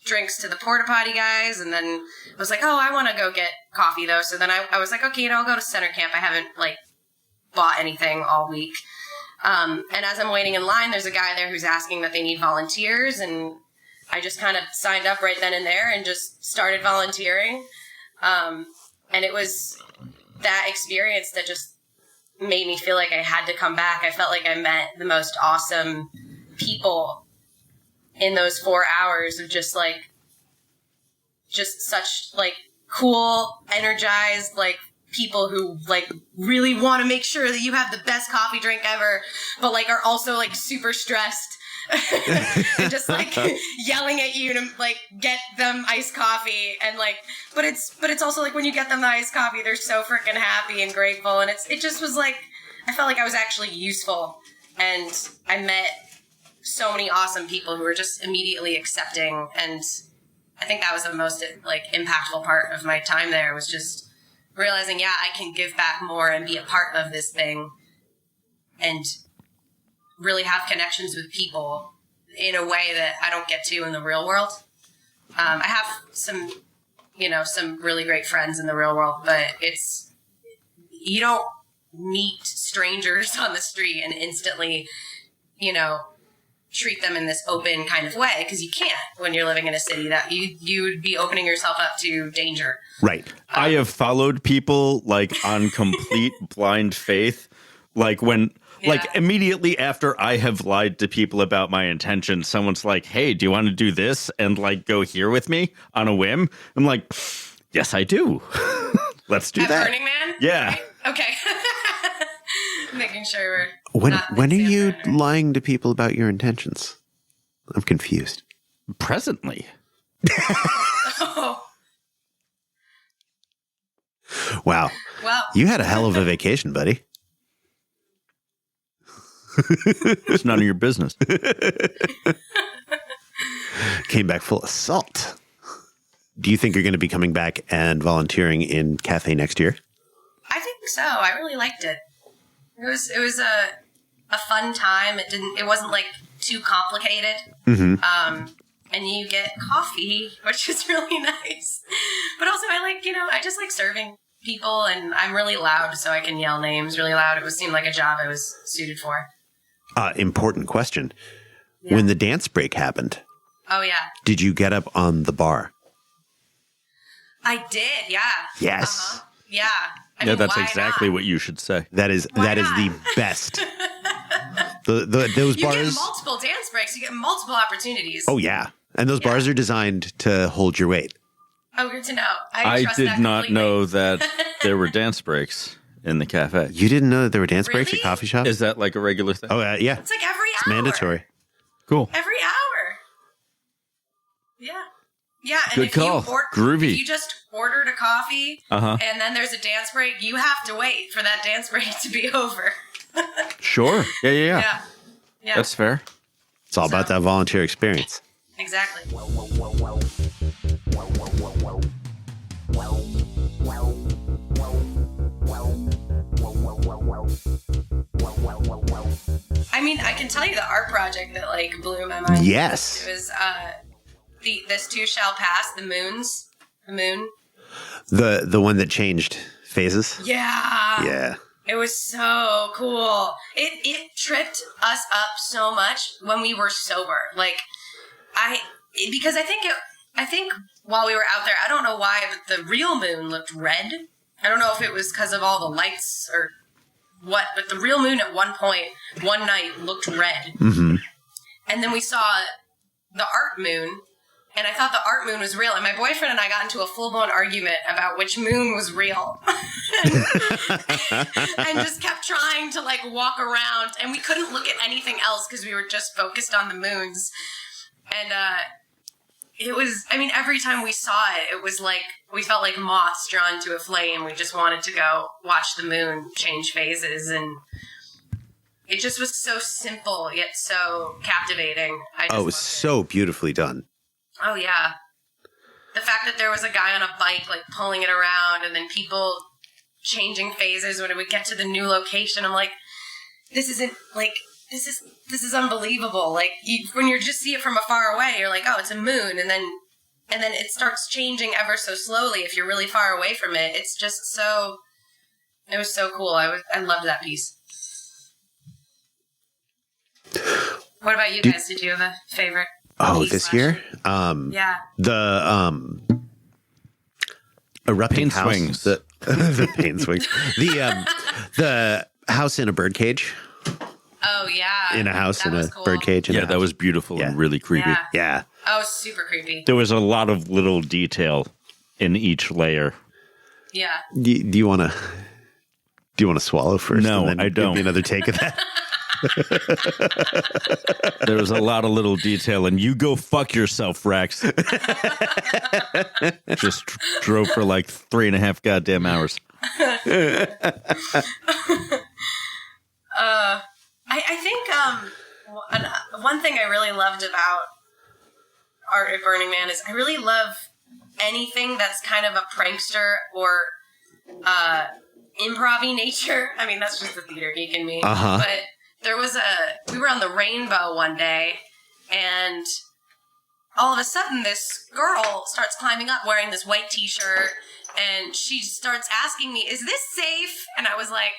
drinks to the porta potty guys, and then I was like, oh, I want to go get coffee though. So then I was like, okay, I'll go to center camp. I haven't bought anything all week. And as I'm waiting in line, there's a guy there who's asking that they need volunteers, and I just kind of signed up right then and there and just started volunteering. And it was that experience that just made me feel like I had to come back. I felt like I met the most awesome people in those 4 hours of just such cool, energized, people who really want to make sure that you have the best coffee drink ever, but are also super stressed and just yelling at you to get them iced coffee, and but it's also when you get them the iced coffee, they're so freaking happy and grateful, and it just was I felt like I was actually useful, and I met so many awesome people who were just immediately accepting, and I think that was the most impactful part of my time there, was just realizing, I can give back more and be a part of this thing and really have connections with people in a way that I don't get to in the real world. I have some really great friends in the real world, but you don't meet strangers on the street and instantly, treat them in this open kind of way, because you can't when you're living in a city that you would be opening yourself up to danger. Right. I have followed people on complete blind faith, immediately after I have lied to people about my intentions, someone's like, hey, do you want to do this and go here with me on a whim? I'm like, yes, I do. Let's do that. Burning Man? Yeah. Right? Okay. Making sure when are you lying to people about your intentions? I'm confused. Presently. Oh. Wow. Well, You had a hell of a vacation, buddy. It's none of your business. Came back full of salt. Do you think you're going to be coming back and volunteering in Cafe next year? I think so. I really liked it. It was a fun time. It wasn't too complicated. Mm-hmm. And you get coffee, which is really nice. But also I just like serving people, and I'm really loud, so I can yell names really loud. It seemed like a job I was suited for. Important question. Yeah. When the dance break happened, Oh yeah. did you get up on the bar? I did, yeah. Yes. Yeah. I mean, That's why exactly not? what you should say. That is Why the not? best. Those You bars. get multiple dance breaks. You get multiple opportunities. Oh yeah, and those bars are designed to hold your weight. Oh, good to know. I trust did that not completely. know that there were dance breaks in the cafe. You didn't know that there were dance breaks at Really? coffee shops? Is that a regular thing? Oh yeah, It's every it's hour. mandatory. Cool. Every hour. Yeah. Yeah, and Good if call. Groovy. If you just ordered a coffee Uh-huh. and then there's a dance break, you have to wait for that dance break to be over. Sure. Yeah. Yeah. Yeah. That's fair. It's all about that volunteer experience. Exactly. I mean, I can tell you the art project that blew my mind. Yes. It was this too shall pass, the moon. The one that changed phases. Yeah. Yeah. It was so cool. It tripped us up so much when we were sober. Because I think while we were out there, I don't know why, but the real moon looked red. I don't know if it was because of all the lights or what, but the real moon at one night looked red. Mm-hmm. And then we saw the art moon, and I thought the art moon was real. And my boyfriend and I got into a full-blown argument about which moon was real. and just kept trying to walk around, and we couldn't look at anything else because we were just focused on the moons. And it was, every time we saw it, it was we felt like moths drawn to a flame. We just wanted to go watch the moon change phases, and it just was so simple yet so captivating. It was so beautifully done. Oh yeah. The fact that there was a guy on a bike pulling it around, and then people changing phases when it would get to the new location. I'm like, this isn't like this is unbelievable. Like when you just see it from afar away, you're like, oh, it's a moon, and then it starts changing ever so slowly. If you're really far away from it, it's just so. It was so cool. I loved that piece. What about you guys? Did you have a favorite? This year? Yeah. The erupting pain house. Swings. The pain swings. The house in a birdcage. Oh yeah. In a house in a cool. birdcage. Yeah, that was beautiful and really creepy. Yeah. Yeah. Oh, super creepy. There was a lot of little detail in each layer. Yeah. Do you want to swallow first? No, and then I don't. Give me another take of that. There was a lot of little detail, and you go fuck yourself, Rex. Just drove for like 3.5 goddamn hours. I think one thing I really loved about art at Burning Man is I really love anything that's kind of a prankster or improv-y nature. I mean, that's just the theater geek in me. Uh-huh. But we were on the Rainbow one day, and all of a sudden this girl starts climbing up wearing this white t-shirt, and she starts asking me, is this safe? And I was like,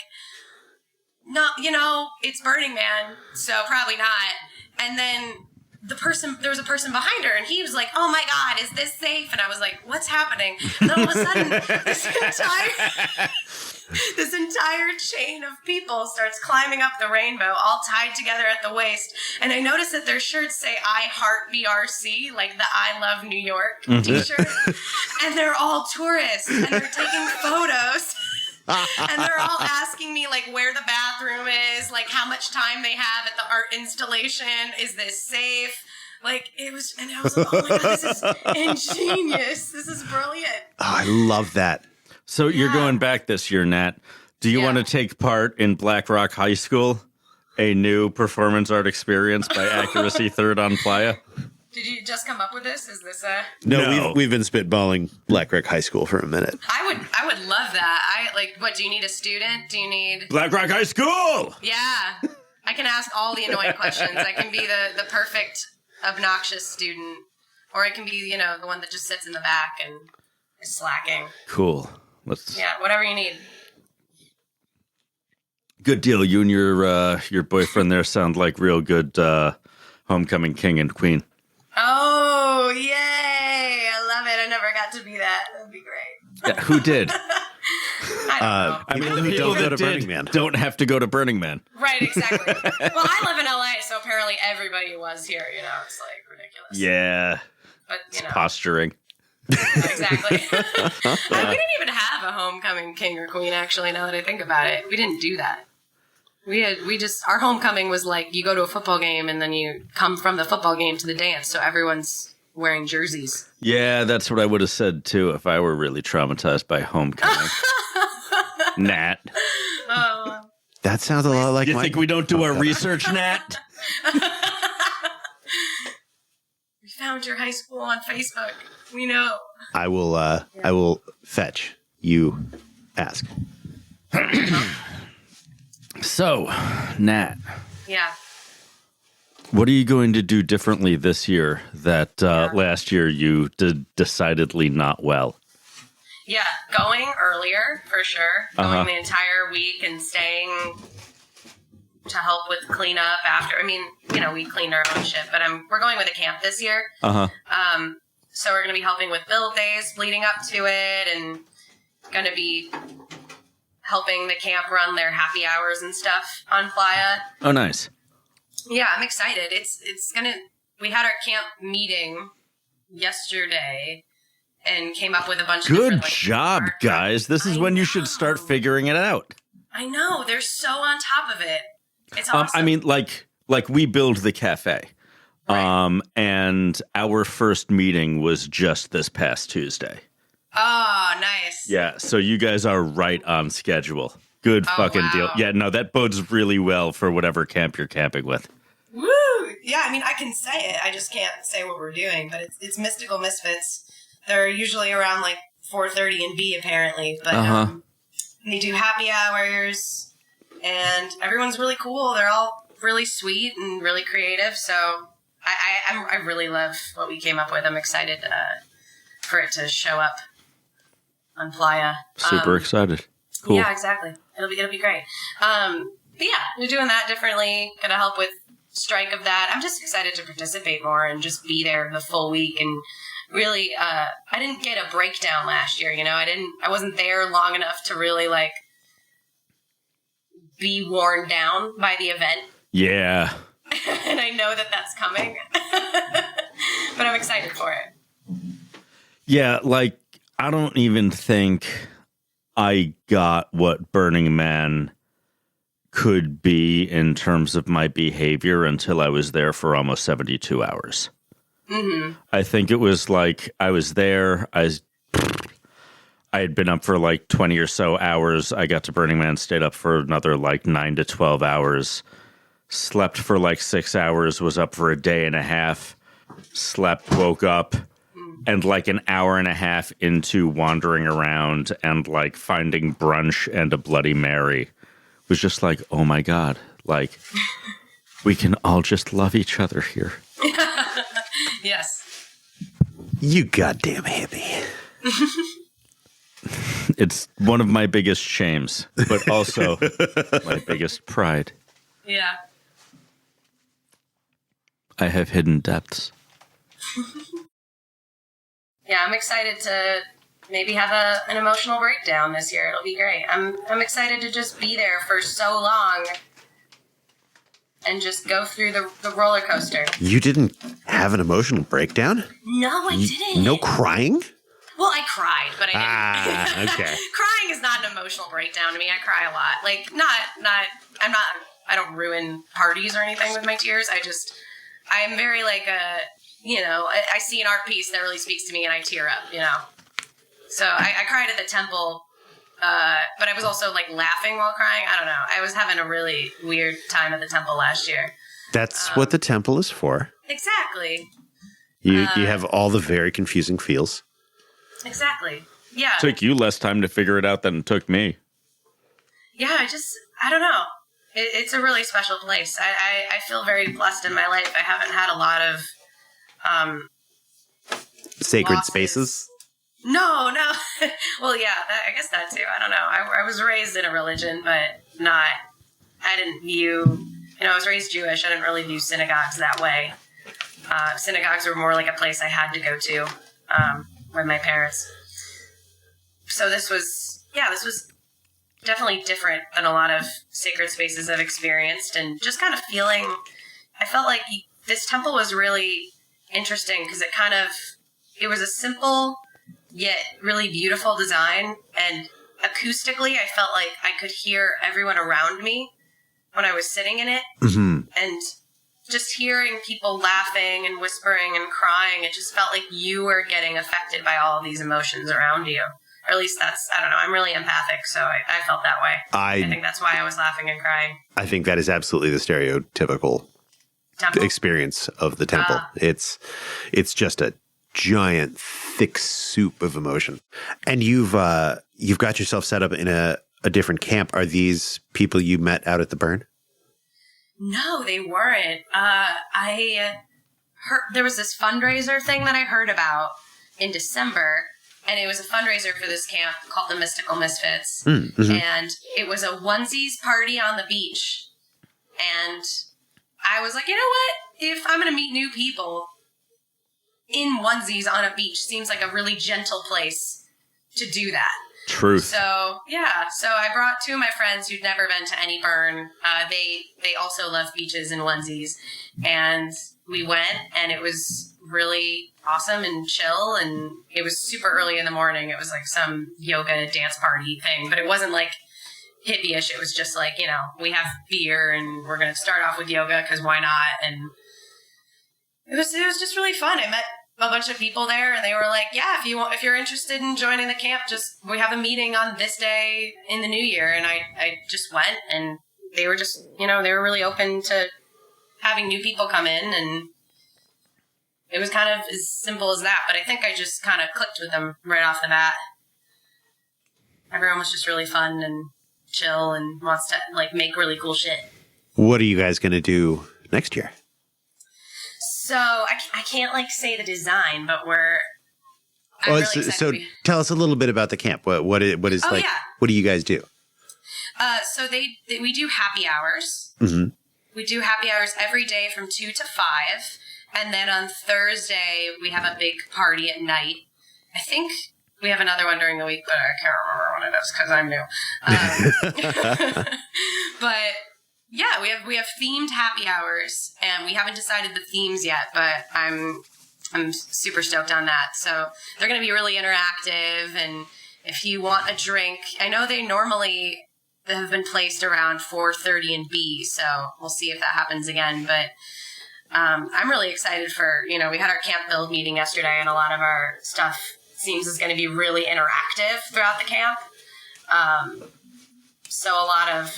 no, it's Burning Man, so probably not. And then there was a person behind her, and he was like, oh my God, is this safe? And I was like, what's happening? And then all of a sudden, this entire chain of people starts climbing up the rainbow, all tied together at the waist. And I noticed that their shirts say I Heart BRC, like the I Love New York t-shirt. And they're all tourists, and they're taking photos. And they're all asking me, like, where the bathroom is, like, how much time they have at the art installation. Is this safe? Like, and I was like, oh my God, this is ingenious. This is brilliant. Oh, I love that. So you're going back this year, Nat. Do you want to take part in Black Rock High School, a new performance art experience by Accuracy Third on Playa? Did you just come up with this? Is this a... No. We've been spitballing Black Rock High School for a minute. I would love that. What, do you need a student? Do you need... Black Rock High School! Yeah. I can ask all the annoying questions. I can be the perfect obnoxious student. Or I can be, the one that just sits in the back and is slacking. Cool. Yeah, whatever you need. Good deal. You and your boyfriend there sound like real good homecoming king and queen. Oh, yay! I love it. I never got to be that. That'd be great. Yeah, who did? I don't know. The people don't go that to Burning Man. don't have to go to Burning Man. Right, exactly. Well, I live in LA, so apparently everybody was here, It's like ridiculous. Yeah. But, It's posturing. Exactly. We didn't even have a homecoming king or queen, actually, now that I think about it. We didn't do that. Our homecoming was like, you go to a football game and then you come from the football game to the dance, so everyone's wearing jerseys. Yeah, that's what I would have said, too, if I were really traumatized by homecoming. Nat. Oh. That sounds a lot like You think we don't do our research, Nat? We found your high school on Facebook. We know. I will fetch. You ask. So, Nat. Yeah. What are you going to do differently this year that last year you did decidedly not well? Yeah, going earlier, for sure. Going the entire week and staying to help with cleanup after. I mean, we cleaned our own shit, but we're going with a camp this year. So we're going to be helping with build days leading up to it, and going to be helping the camp run their happy hours and stuff on Playa. Oh, nice. Yeah, I'm excited. We had our camp meeting yesterday and came up with a bunch of Good different, job, guys. This is when you should start figuring it out. I know. They're so on top of it. It's awesome. I mean, like we build the cafe. Right. And our first meeting was just this past Tuesday. Oh, nice. Yeah, so you guys are right on schedule. Good fucking deal. Wow. Yeah, no, that bodes really well for whatever camp you're camping with. Woo! Yeah, I mean, I can say it. I just can't say what we're doing, but it's Mystical Misfits. They're usually around like 4:30 in B, apparently, but they do happy hours, and everyone's really cool. They're all really sweet and really creative. So I really love what we came up with. I'm excited for it to show up on Playa. Super excited. Cool. Yeah, exactly. It'll be great. But yeah, we're doing that differently. Gonna help with strike of that. I'm just excited to participate more and just be there the full week. And really, I didn't get a breakdown last year. I wasn't there long enough to really like be worn down by the event. Yeah. And I know that that's coming, but I'm excited for it. Yeah, like, I don't even think I got what Burning Man could be in terms of my behavior until I was there for almost 72 hours. Mm-hmm. I think it was like I was there. I had been up for like 20 or so hours. I got to Burning Man, stayed up for another like 9 to 12 hours, slept for like 6 hours, was up for a day and a half, slept, woke up, and like an hour and a half into wandering around and like finding brunch and a Bloody Mary was just like, oh my God, like we can all just love each other here. Yes. You goddamn hippie. It's one of my biggest shames, but also my biggest pride. Yeah. I have hidden depths. Yeah, I'm excited to maybe have an emotional breakdown this year. It'll be great. I'm excited to just be there for so long and just go through the roller coaster. You didn't have an emotional breakdown? No, I didn't. No crying? Well, I cried, but I didn't. Ah, okay. Crying is not an emotional breakdown to me. I cry a lot. Like, I don't ruin parties or anything with my tears. I'm very like I see an art piece that really speaks to me and I tear up, So I cried at the temple, but I was also like laughing while crying. I don't know. I was having a really weird time at the temple last year. That's what the temple is for. Exactly. You have all the very confusing feels. Exactly. Yeah. It took you less time to figure it out than it took me. Yeah, I don't know. It's a really special place. I feel very blessed in my life. I haven't had a lot of sacred losses. Spaces? No. Well, yeah, I guess that too. I don't know. I was raised in a religion, but I didn't view, I was raised Jewish. I didn't really view synagogues that way. Synagogues were more like a place I had to go to with my parents. So this was definitely different than a lot of sacred spaces I've experienced, and just kind of I felt like this temple was really interesting because it was a simple yet really beautiful design, and acoustically I felt like I could hear everyone around me when I was sitting in it. Mm-hmm. And just hearing people laughing and whispering and crying, it just felt like you were getting affected by all of these emotions around you. Or at least I don't know, I'm really empathic, so I felt that way. I think that's why I was laughing and crying. I think that is absolutely the stereotypical experience of the temple. It's just a giant, thick soup of emotion. And you've got yourself set up in a different camp. Are these people you met out at the burn? No, they weren't. I heard there was this fundraiser thing that I heard about in December. And it was a fundraiser for this camp called the Mystical Misfits. Mm-hmm. And it was a onesies party on the beach. And I was like, you know what? If I'm going to meet new people in onesies on a beach, seems like a really gentle place to do that. Truth. So, yeah. So I brought two of my friends who'd never been to any burn. They also love beaches and onesies. And we went, and it was really awesome and chill, and it was super early in the morning. It was like some yoga dance party thing, but it wasn't like hippie-ish. It was just like, we have beer and we're going to start off with yoga because why not? And it was just really fun. I met a bunch of people there, and they were like, yeah, if you're interested in joining the camp, we have a meeting on this day in the new year. And I just went, and they were just, they were really open to having new people come in, and it was kind of as simple as that, but I think I just kind of clicked with them right off the bat. Everyone was just really fun and chill and wants to like make really cool shit. What are you guys going to do next year? So I can't like say the design, but I'm really excited so to be- tell us a little bit about the camp. What is Oh, like? yeah. What do you guys do? So we do happy hours. Mm-hmm. We do happy hours every day from 2 to 5. And then on Thursday, we have a big party at night. I think we have another one during the week, but I can't remember what it is because I'm new. But yeah, we have themed happy hours, and we haven't decided the themes yet, but I'm super stoked on that. So they're going to be really interactive, and if you want a drink, I know they normally have been placed around 4:30 and B, so we'll see if that happens again. But I'm really excited for, we had our camp build meeting yesterday, and a lot of our stuff seems is going to be really interactive throughout the camp. So a lot of,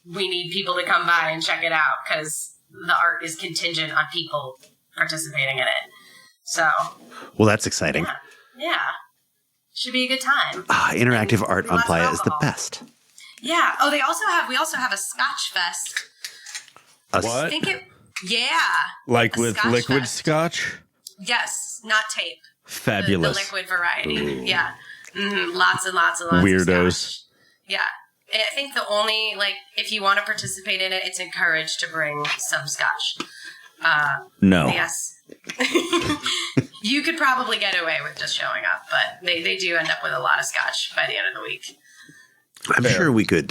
we need people to come by and check it out because the art is contingent on people participating in it. So, well, that's exciting. Yeah. Should be a good time. Interactive art on Lots of Playa is the alcohol. best. Yeah. Oh, we also have a Scotch Fest. What? I think Like a with Scotch liquid Fest. scotch? Yes, not tape. Fabulous. The liquid variety. Yeah. Lots and lots and lots Weirdos. of Scotch. Yeah. I think the only, if you want to participate in it, it's encouraged to bring some Scotch. No. Yes. You could probably get away with just showing up, but they do end up with a lot of Scotch by the end of the week. I'm sure we could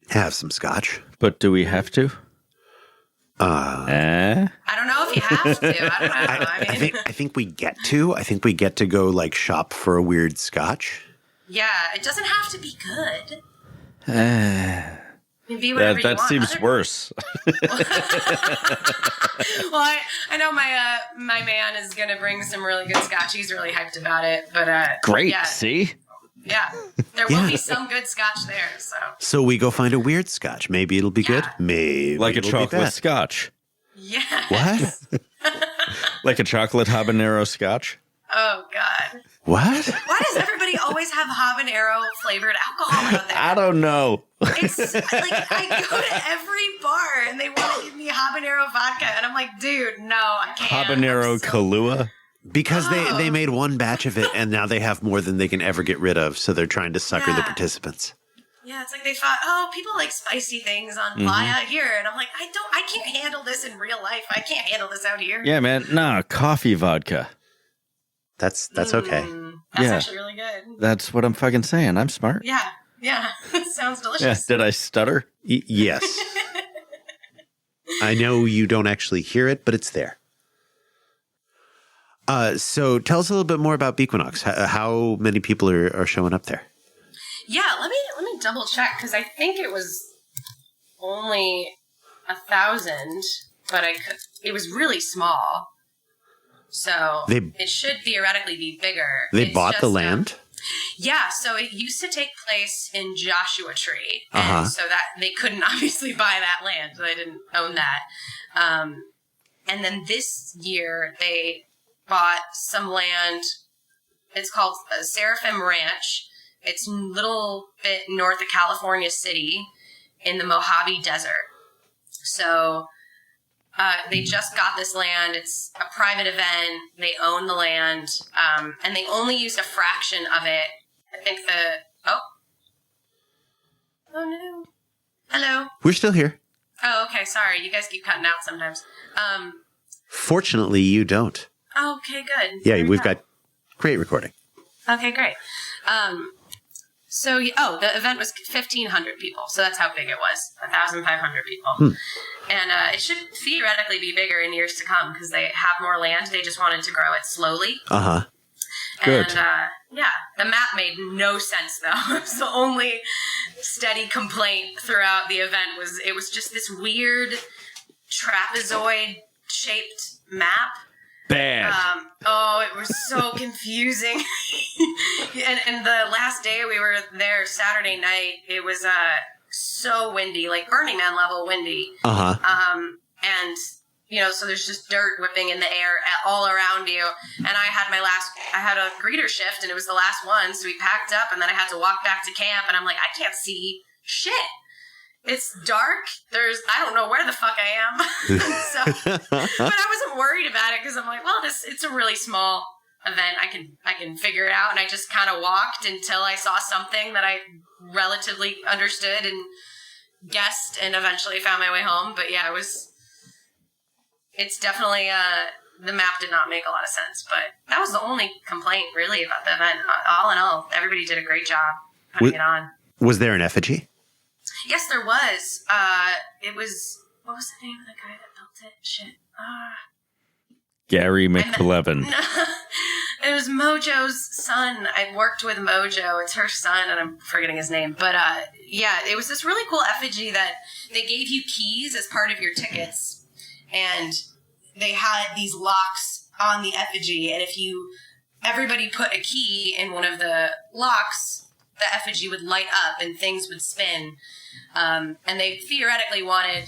have some scotch. But do we have to? I don't know if you have to. I don't know. I think we get to. I think we get to go shop for a weird scotch. Yeah, it doesn't have to be good. It can be whatever you That want. seems worse. Well, I know my man is going to bring some really good scotch. He's really hyped about it. But Great. Yeah, See? yeah, there will be some good scotch there. So we go find a weird scotch. Maybe it'll be good. Maybe Like a it'll be chocolate bad. scotch. Yeah. What? Like a chocolate habanero scotch. Oh God. What? Why does everybody always have habanero flavored alcohol out there? I don't know. It's I go to every bar and they want to give me habanero vodka, and I'm like, dude, no, I can't. Habanero Kahlua. Because they made one batch of it and now they have more than they can ever get rid of, so they're trying to sucker the Yeah. participants. Yeah, it's like they thought, people like spicy things on Playa here, and I'm like, I can't handle this in real life. I can't handle this out here. Yeah, man. Nah, coffee vodka. That's okay. That's Yeah. actually really good. That's what I'm fucking saying. I'm smart. Yeah, sounds Yeah. delicious. Did I stutter? Yes. I know you don't actually hear it, but it's there. So tell us a little bit more about BEquinox. How many people are showing up there? Yeah, let me double check because I think it was only 1,000, but it was really small. So it should theoretically be bigger. They It's bought the just, land? Yeah, so it used to take place in Joshua Tree, Uh-huh. and so that they couldn't obviously buy that land. So they didn't own that. And then this year they bought some land. It's called Seraphim Ranch. It's a little bit north of California City in the Mojave Desert. So they just got this land. It's a private event. They own the land, and they only used a fraction of it. I think oh no, hello. We're still here. Oh, okay. Sorry, you guys keep cutting out sometimes. Fortunately, you don't. Okay, good. Yeah, There we we've go. got great recording. Okay, great. So, the event was 1,500 people. So that's how big it was. 1,500 people. And it should theoretically be bigger in years to come because they have more land. They just wanted to grow it slowly. Uh-huh. Good. And, the map made no sense, though. It was the only steady complaint throughout the event it was just this weird trapezoid-shaped map. Bad. It was so confusing. and the last day we were there, Saturday night, it was so windy, like Burning Man level windy. Uh-huh. And so there's just dirt whipping in the air all around you. And I had a greeter shift, and it was the last one, so we packed up, and then I had to walk back to camp, and I'm like, I can't see shit. It's dark. I don't know where the fuck I am. But I wasn't worried about it because I'm like, well, it's a really small event. I can figure it out. And I just kind of walked until I saw something that I relatively understood and guessed, and eventually found my way home. But yeah, it's definitely, the map did not make a lot of sense, but that was the only complaint really about the event. All in all, everybody did a great job putting it on. Was there an effigy? Yes, there was. It was, what was the name of the guy that built it? Shit. Gary McBlevin. It was Mojo's son. I worked with Mojo. It's her son, and I'm forgetting his name. But yeah, it was this really cool effigy that they gave you keys as part of your tickets, and they had these locks on the effigy, and if everybody put a key in one of the locks, the effigy would light up and things would spin. And they theoretically wanted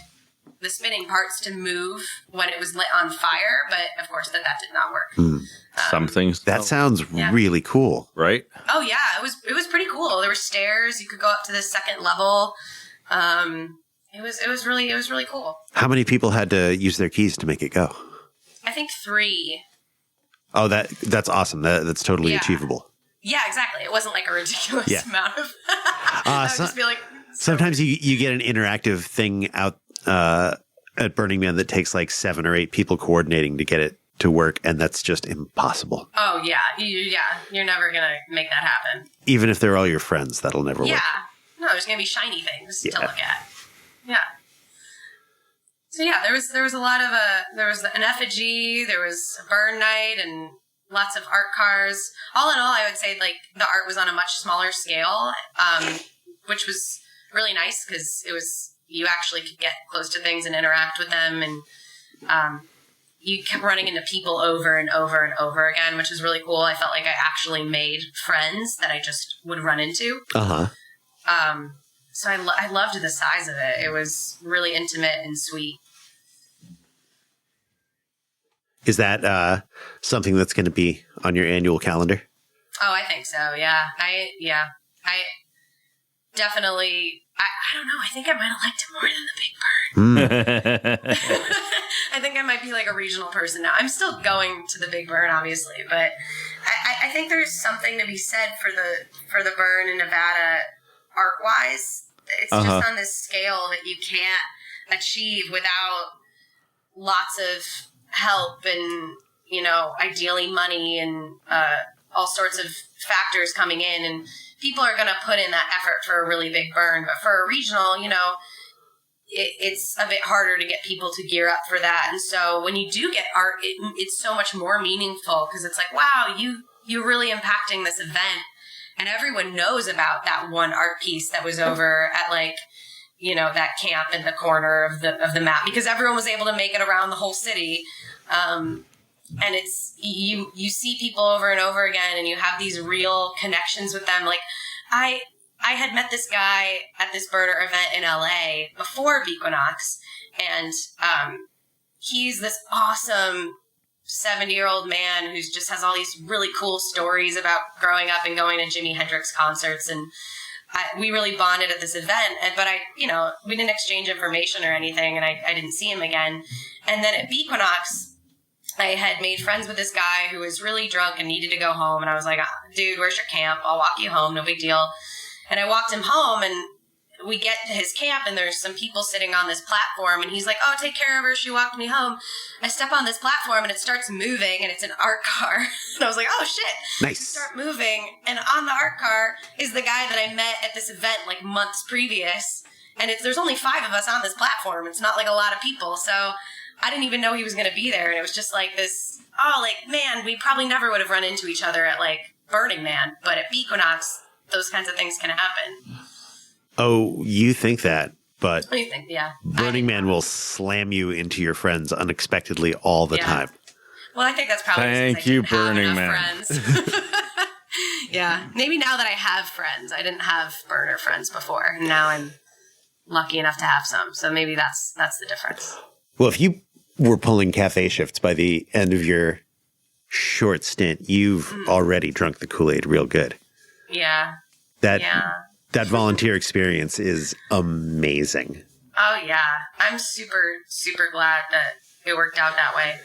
the spinning parts to move when it was lit on fire, but of course that did not work. Some things. That sounds really cool, right? Oh yeah, it was pretty cool. There were stairs. You could go up to the second level. It was really cool. How many people had to use their keys to make it go? I think 3. Oh, that's awesome. That's totally achievable. Yeah, exactly. It wasn't like a ridiculous amount of. I would just be like. Sometimes you get an interactive thing out at Burning Man that takes like 7 or 8 people coordinating to get it to work, and that's just impossible. Oh yeah, you're never gonna make that happen. Even if they're all your friends, that'll never work. Yeah, no, there's gonna be shiny things to look at. Yeah. So yeah, there was a lot of there was an effigy, there was a burn night, and lots of art cars. All in all, I would say like the art was on a much smaller scale, which was really nice because you actually could get close to things and interact with them, and you kept running into people over and over and over again, which was really cool. I felt like I actually made friends that I just would run into. So I loved the size of it. It was really intimate and sweet. Is that something that's going to be on your annual calendar? Oh, I think so. Yeah. I definitely. I don't know. I think I might have liked it more than the Big Burn. I think I might be like a regional person now. I'm still going to the Big Burn, obviously, but I think there's something to be said for the Burn in Nevada art-wise. It's just on this scale that you can't achieve without lots of help and, ideally money and all sorts of factors coming in, and people are going to put in that effort for a really big burn. But for a regional, it's a bit harder to get people to gear up for that. And so when you do get art, it's so much more meaningful because it's like, wow, you're really impacting this event. And everyone knows about that one art piece that was over at that camp in the corner of the map because everyone was able to make it around the whole city. And it's, you see people over and over again and you have these real connections with them. Like I had met this guy at this burner event in LA before BEquinox, and he's this awesome 70-year-old man who just has all these really cool stories about growing up and going to Jimi Hendrix concerts. And we really bonded at this event, but we didn't exchange information or anything, and I didn't see him again. And then at BEquinox, I had made friends with this guy who was really drunk and needed to go home. And I was like, dude, where's your camp? I'll walk you home. No big deal. And I walked him home, and we get to his camp, and there's some people sitting on this platform, and he's like, oh, take care of her. She walked me home. I step on this platform, and it starts moving, and it's an art car. And I was like, oh, shit. Nice. Start moving. And on the art car is the guy that I met at this event like months previous. And there's only 5 of us on this platform. It's not like a lot of people. So I didn't even know he was going to be there. And it was just like this, man, we probably never would have run into each other at Burning Man. But at BEquinox, those kinds of things can happen. Oh, you think that, but what do you think? Yeah. Burning Man will slam you into your friends unexpectedly all the time. Well, I think that's probably thank you, Burning Man. Friends. Yeah. Maybe now that I have friends, I didn't have burner friends before. And now I'm lucky enough to have some. So maybe that's the difference. Well, if were pulling cafe shifts by the end of your short stint, you've already drunk the Kool-Aid real good. Yeah. That volunteer experience is amazing. Oh, yeah. I'm super, super glad that it worked out that way.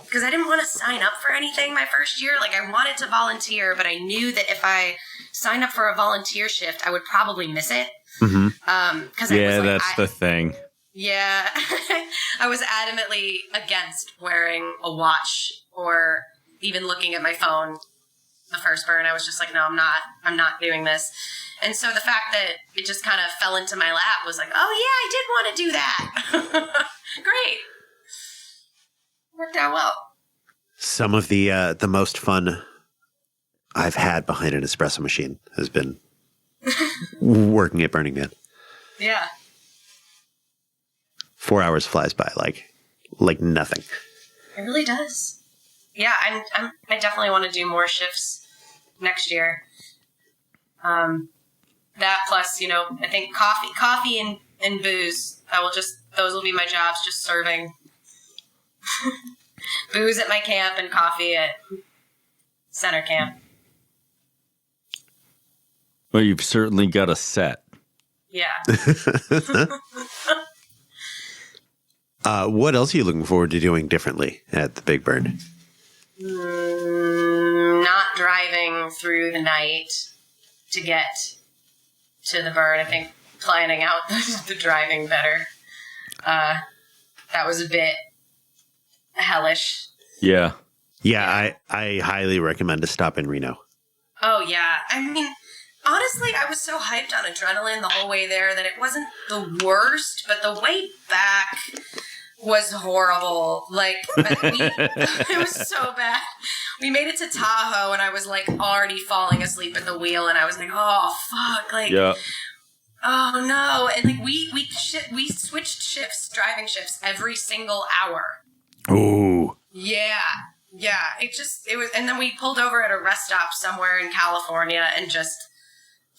Because I didn't want to sign up for anything my first year. Like, I wanted to volunteer, but I knew that if I signed up for a volunteer shift, I would probably miss it. Mm-hmm. That's the thing. Yeah. I was adamantly against wearing a watch or even looking at my phone the first burn. I was just like, no, I'm not doing this. And so the fact that it just kind of fell into my lap was like, oh yeah, I did want to do that. Great. Worked out well. Some of the most fun I've had behind an espresso machine has been working at Burning Man. Yeah. 4 hours flies by like nothing. It really does. Yeah, I definitely want to do more shifts next year. That plus, I think coffee and booze. Those will be my jobs, just serving booze at my camp and coffee at center camp. Well, you've certainly got a set. Yeah. What else are you looking forward to doing differently at the Big Burn? Not driving through the night to get to the burn. I think planning out the driving better. That was a bit hellish. Yeah. Yeah, I highly recommend a stop in Reno. Oh, yeah. I mean, honestly, I was so hyped on adrenaline the whole way there that it wasn't the worst, but the way back was horrible. Like, it was so bad. We made it to Tahoe, and I was, like, already falling asleep at the wheel, and I was like, oh, fuck. Like, yeah. Oh, no. And, like, we switched shifts, driving shifts, every single hour. Ooh. Yeah. Yeah. It was, and then we pulled over at a rest stop somewhere in California and just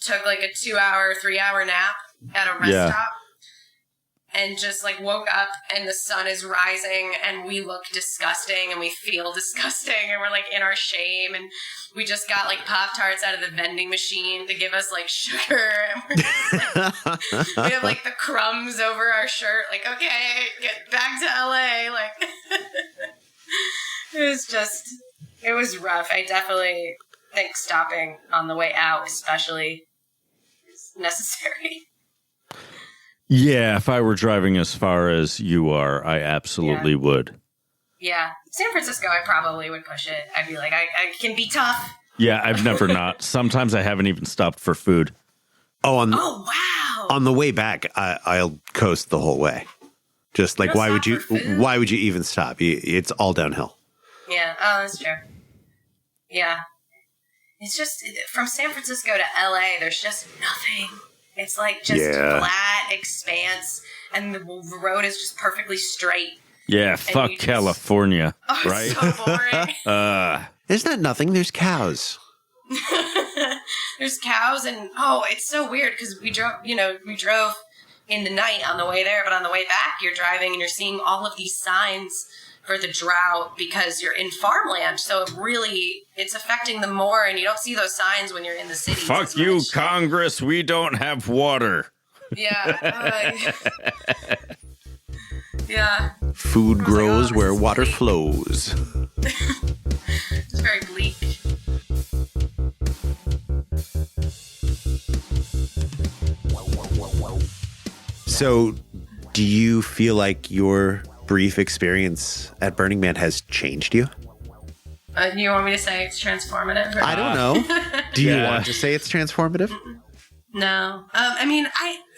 took, like, a 2-hour, 3-hour nap at a rest stop. And just, like, woke up, and the sun is rising, and we look disgusting, and we feel disgusting, and we're, like, in our shame, and we just got, like, Pop-Tarts out of the vending machine to give us, like, sugar, and we're just, like, we have, like, the crumbs over our shirt, like, okay, get back to LA, like, it was rough. I definitely think stopping on the way out, especially, is necessary. Yeah, if I were driving as far as you are, I absolutely would. Yeah. San Francisco, I probably would push it. I'd be like, I can be tough. Yeah, I've never not. Sometimes I haven't even stopped for food. Oh, wow. On the way back, I'll coast the whole way. Just like, why would you even stop? It's all downhill. Yeah. Oh, that's true. Yeah. It's just, from San Francisco to LA, there's just nothing. It's like just flat expanse, and the road is just perfectly straight. Yeah, fuck California, right? It's so boring. There's not nothing. There's cows. There's cows, and it's so weird because we drove in the night on the way there, but on the way back, you're driving and you're seeing all of these signs for the drought because you're in farmland. So it's affecting them more, and you don't see those signs when you're in the city. Fuck you, Congress. We don't have water. Yeah. Yeah. Food grows where water flows. It's very bleak. So, do you feel like your brief experience at Burning Man has changed you? You want me to say it's transformative? I don't know. Do you want to say it's transformative? No. I mean,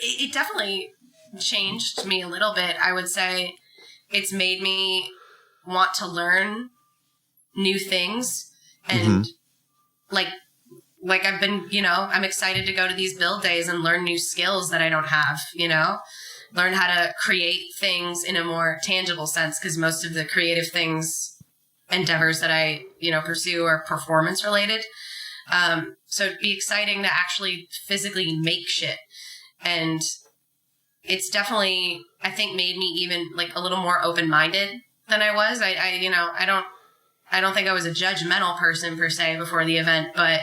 it definitely changed me a little bit. I would say it's made me want to learn new things, and like I've been, I'm excited to go to these build days and learn new skills that I don't have, learn how to create things in a more tangible sense, because most of the creative endeavors that I, pursue are performance related. So it'd be exciting to actually physically make shit. And it's definitely, I think, made me even like a little more open-minded than I was. I don't think I was a judgmental person per se before the event, but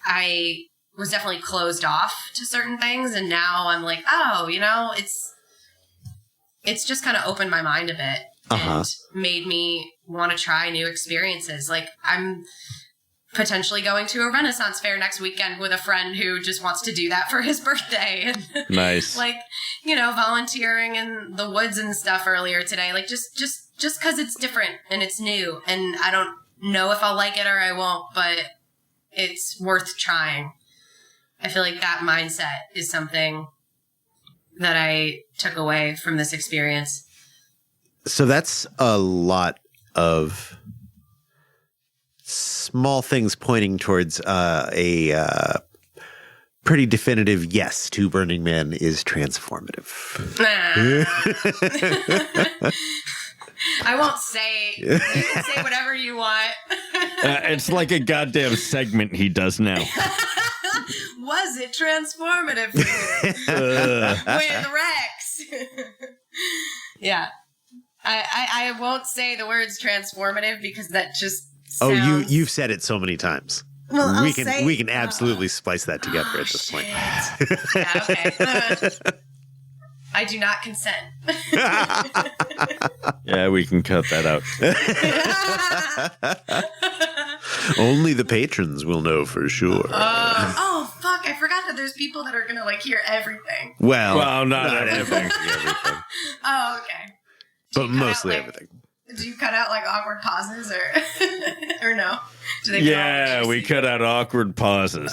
I was definitely closed off to certain things. And now I'm like, oh, it's just kind of opened my mind a bit and made me want to try new experiences. Like, I'm potentially going to a Renaissance fair next weekend with a friend who just wants to do that for his birthday. And nice. Like, volunteering in the woods and stuff earlier today. Like, just because it's different and it's new, and I don't know if I'll like it or I won't, but it's worth trying. I feel like that mindset is something that I took away from this experience. So that's a lot of small things pointing towards a pretty definitive yes to Burning Man is transformative. I won't say. You can say whatever you want. It's like a goddamn segment he does now. Was it transformative for you? With Rex? Yeah. I won't say the words transformative because that just sounds... you've said it so many times. Well, we can absolutely splice that together at this point. Yeah, okay. I do not consent. Yeah, we can cut that out. Only the patrons will know for sure. Oh, fuck. I forgot that there's people that are going to, hear everything. Well, not everything. Oh, okay. But mostly everything. Do you cut out, awkward pauses or no? Do they Yeah, we cut out awkward pauses.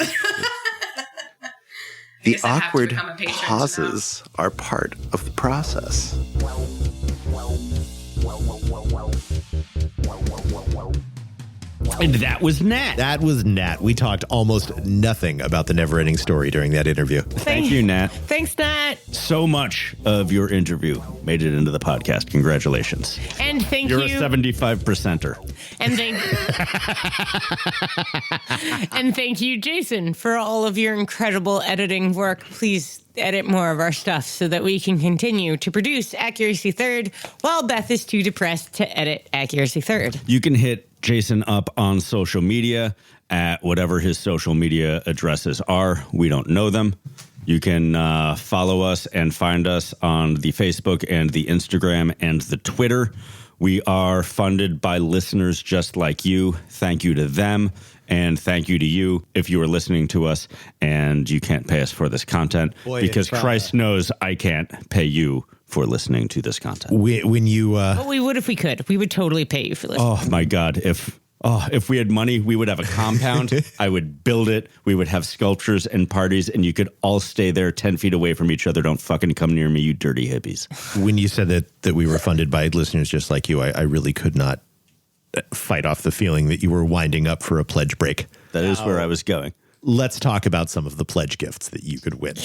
The awkward pauses are part of the process. And that was Nat. That was Nat. We talked almost nothing about the never-ending story during that interview. Thank you, Nat. Thanks, Nat. So much of your interview made it into the podcast. Congratulations. And thank You're you. a 75%er. And thank you, Jason, for all of your incredible editing work. Please edit more of our stuff so that we can continue to produce Accuracy Third while Beth is too depressed to edit Accuracy Third. You can hit Jason up on social media at whatever his social media addresses are. We don't know them. You can follow us and find us on the Facebook and the Instagram and the Twitter. We are funded by listeners just like you. Thank you to them. And thank you to you if you are listening to us and you can't pay us for this content. Because Christ knows I can't pay you for listening to this content. When you... Well, we would if we could. We would totally pay you for listening. Oh, my God. If we had money, we would have a compound. I would build it. We would have sculptures and parties, and you could all stay there 10 feet away from each other. Don't fucking come near me, you dirty hippies. When you said that we were funded by listeners just like you, I really could not fight off the feeling that you were winding up for a pledge break. That is where I was going. Let's talk about some of the pledge gifts that you could win.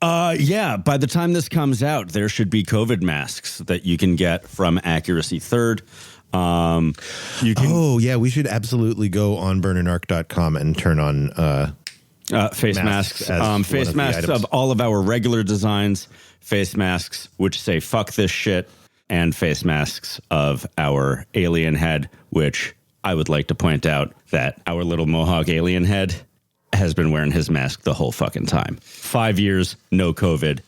Yeah, by the time this comes out, there should be COVID masks that you can get from Accuracy Third. We should absolutely go on burnandark.com and turn on face masks. Face masks of all of our regular designs, face masks which say fuck this shit, and face masks of our alien head, which I would like to point out that our little Mohawk alien head has been wearing his mask the whole fucking time. 5 years, no COVID.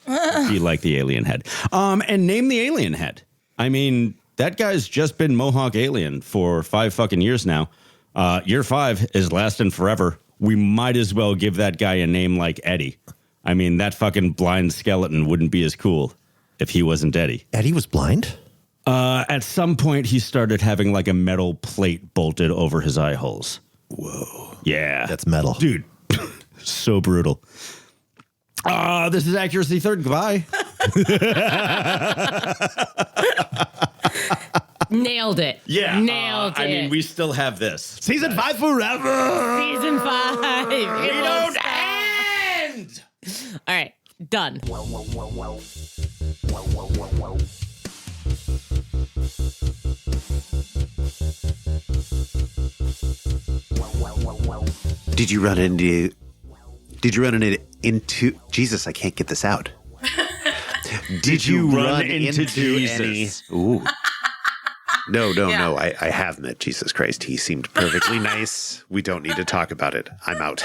Be like the alien head. And name the alien head. I mean, that guy's just been Mohawk alien for 5 fucking years now. Year 5 is lasting forever. We might as well give that guy a name like Eddie. I mean, that fucking blind skeleton wouldn't be as cool if he wasn't Eddie. Eddie was blind? At some point, he started having like a metal plate bolted over his eye holes. Whoa. Yeah. That's metal. Dude, so brutal. This is Accuracy Third. Goodbye. Nailed it. Yeah. Nailed it. I mean, we still have this. Season 5 forever. Season 5. We don't end. All right. Done. Did you run into Jesus, I can't get this out. Did you run into Jesus? any? Ooh. No. I have met Jesus Christ. He seemed perfectly nice. We don't need to talk about it. I'm out.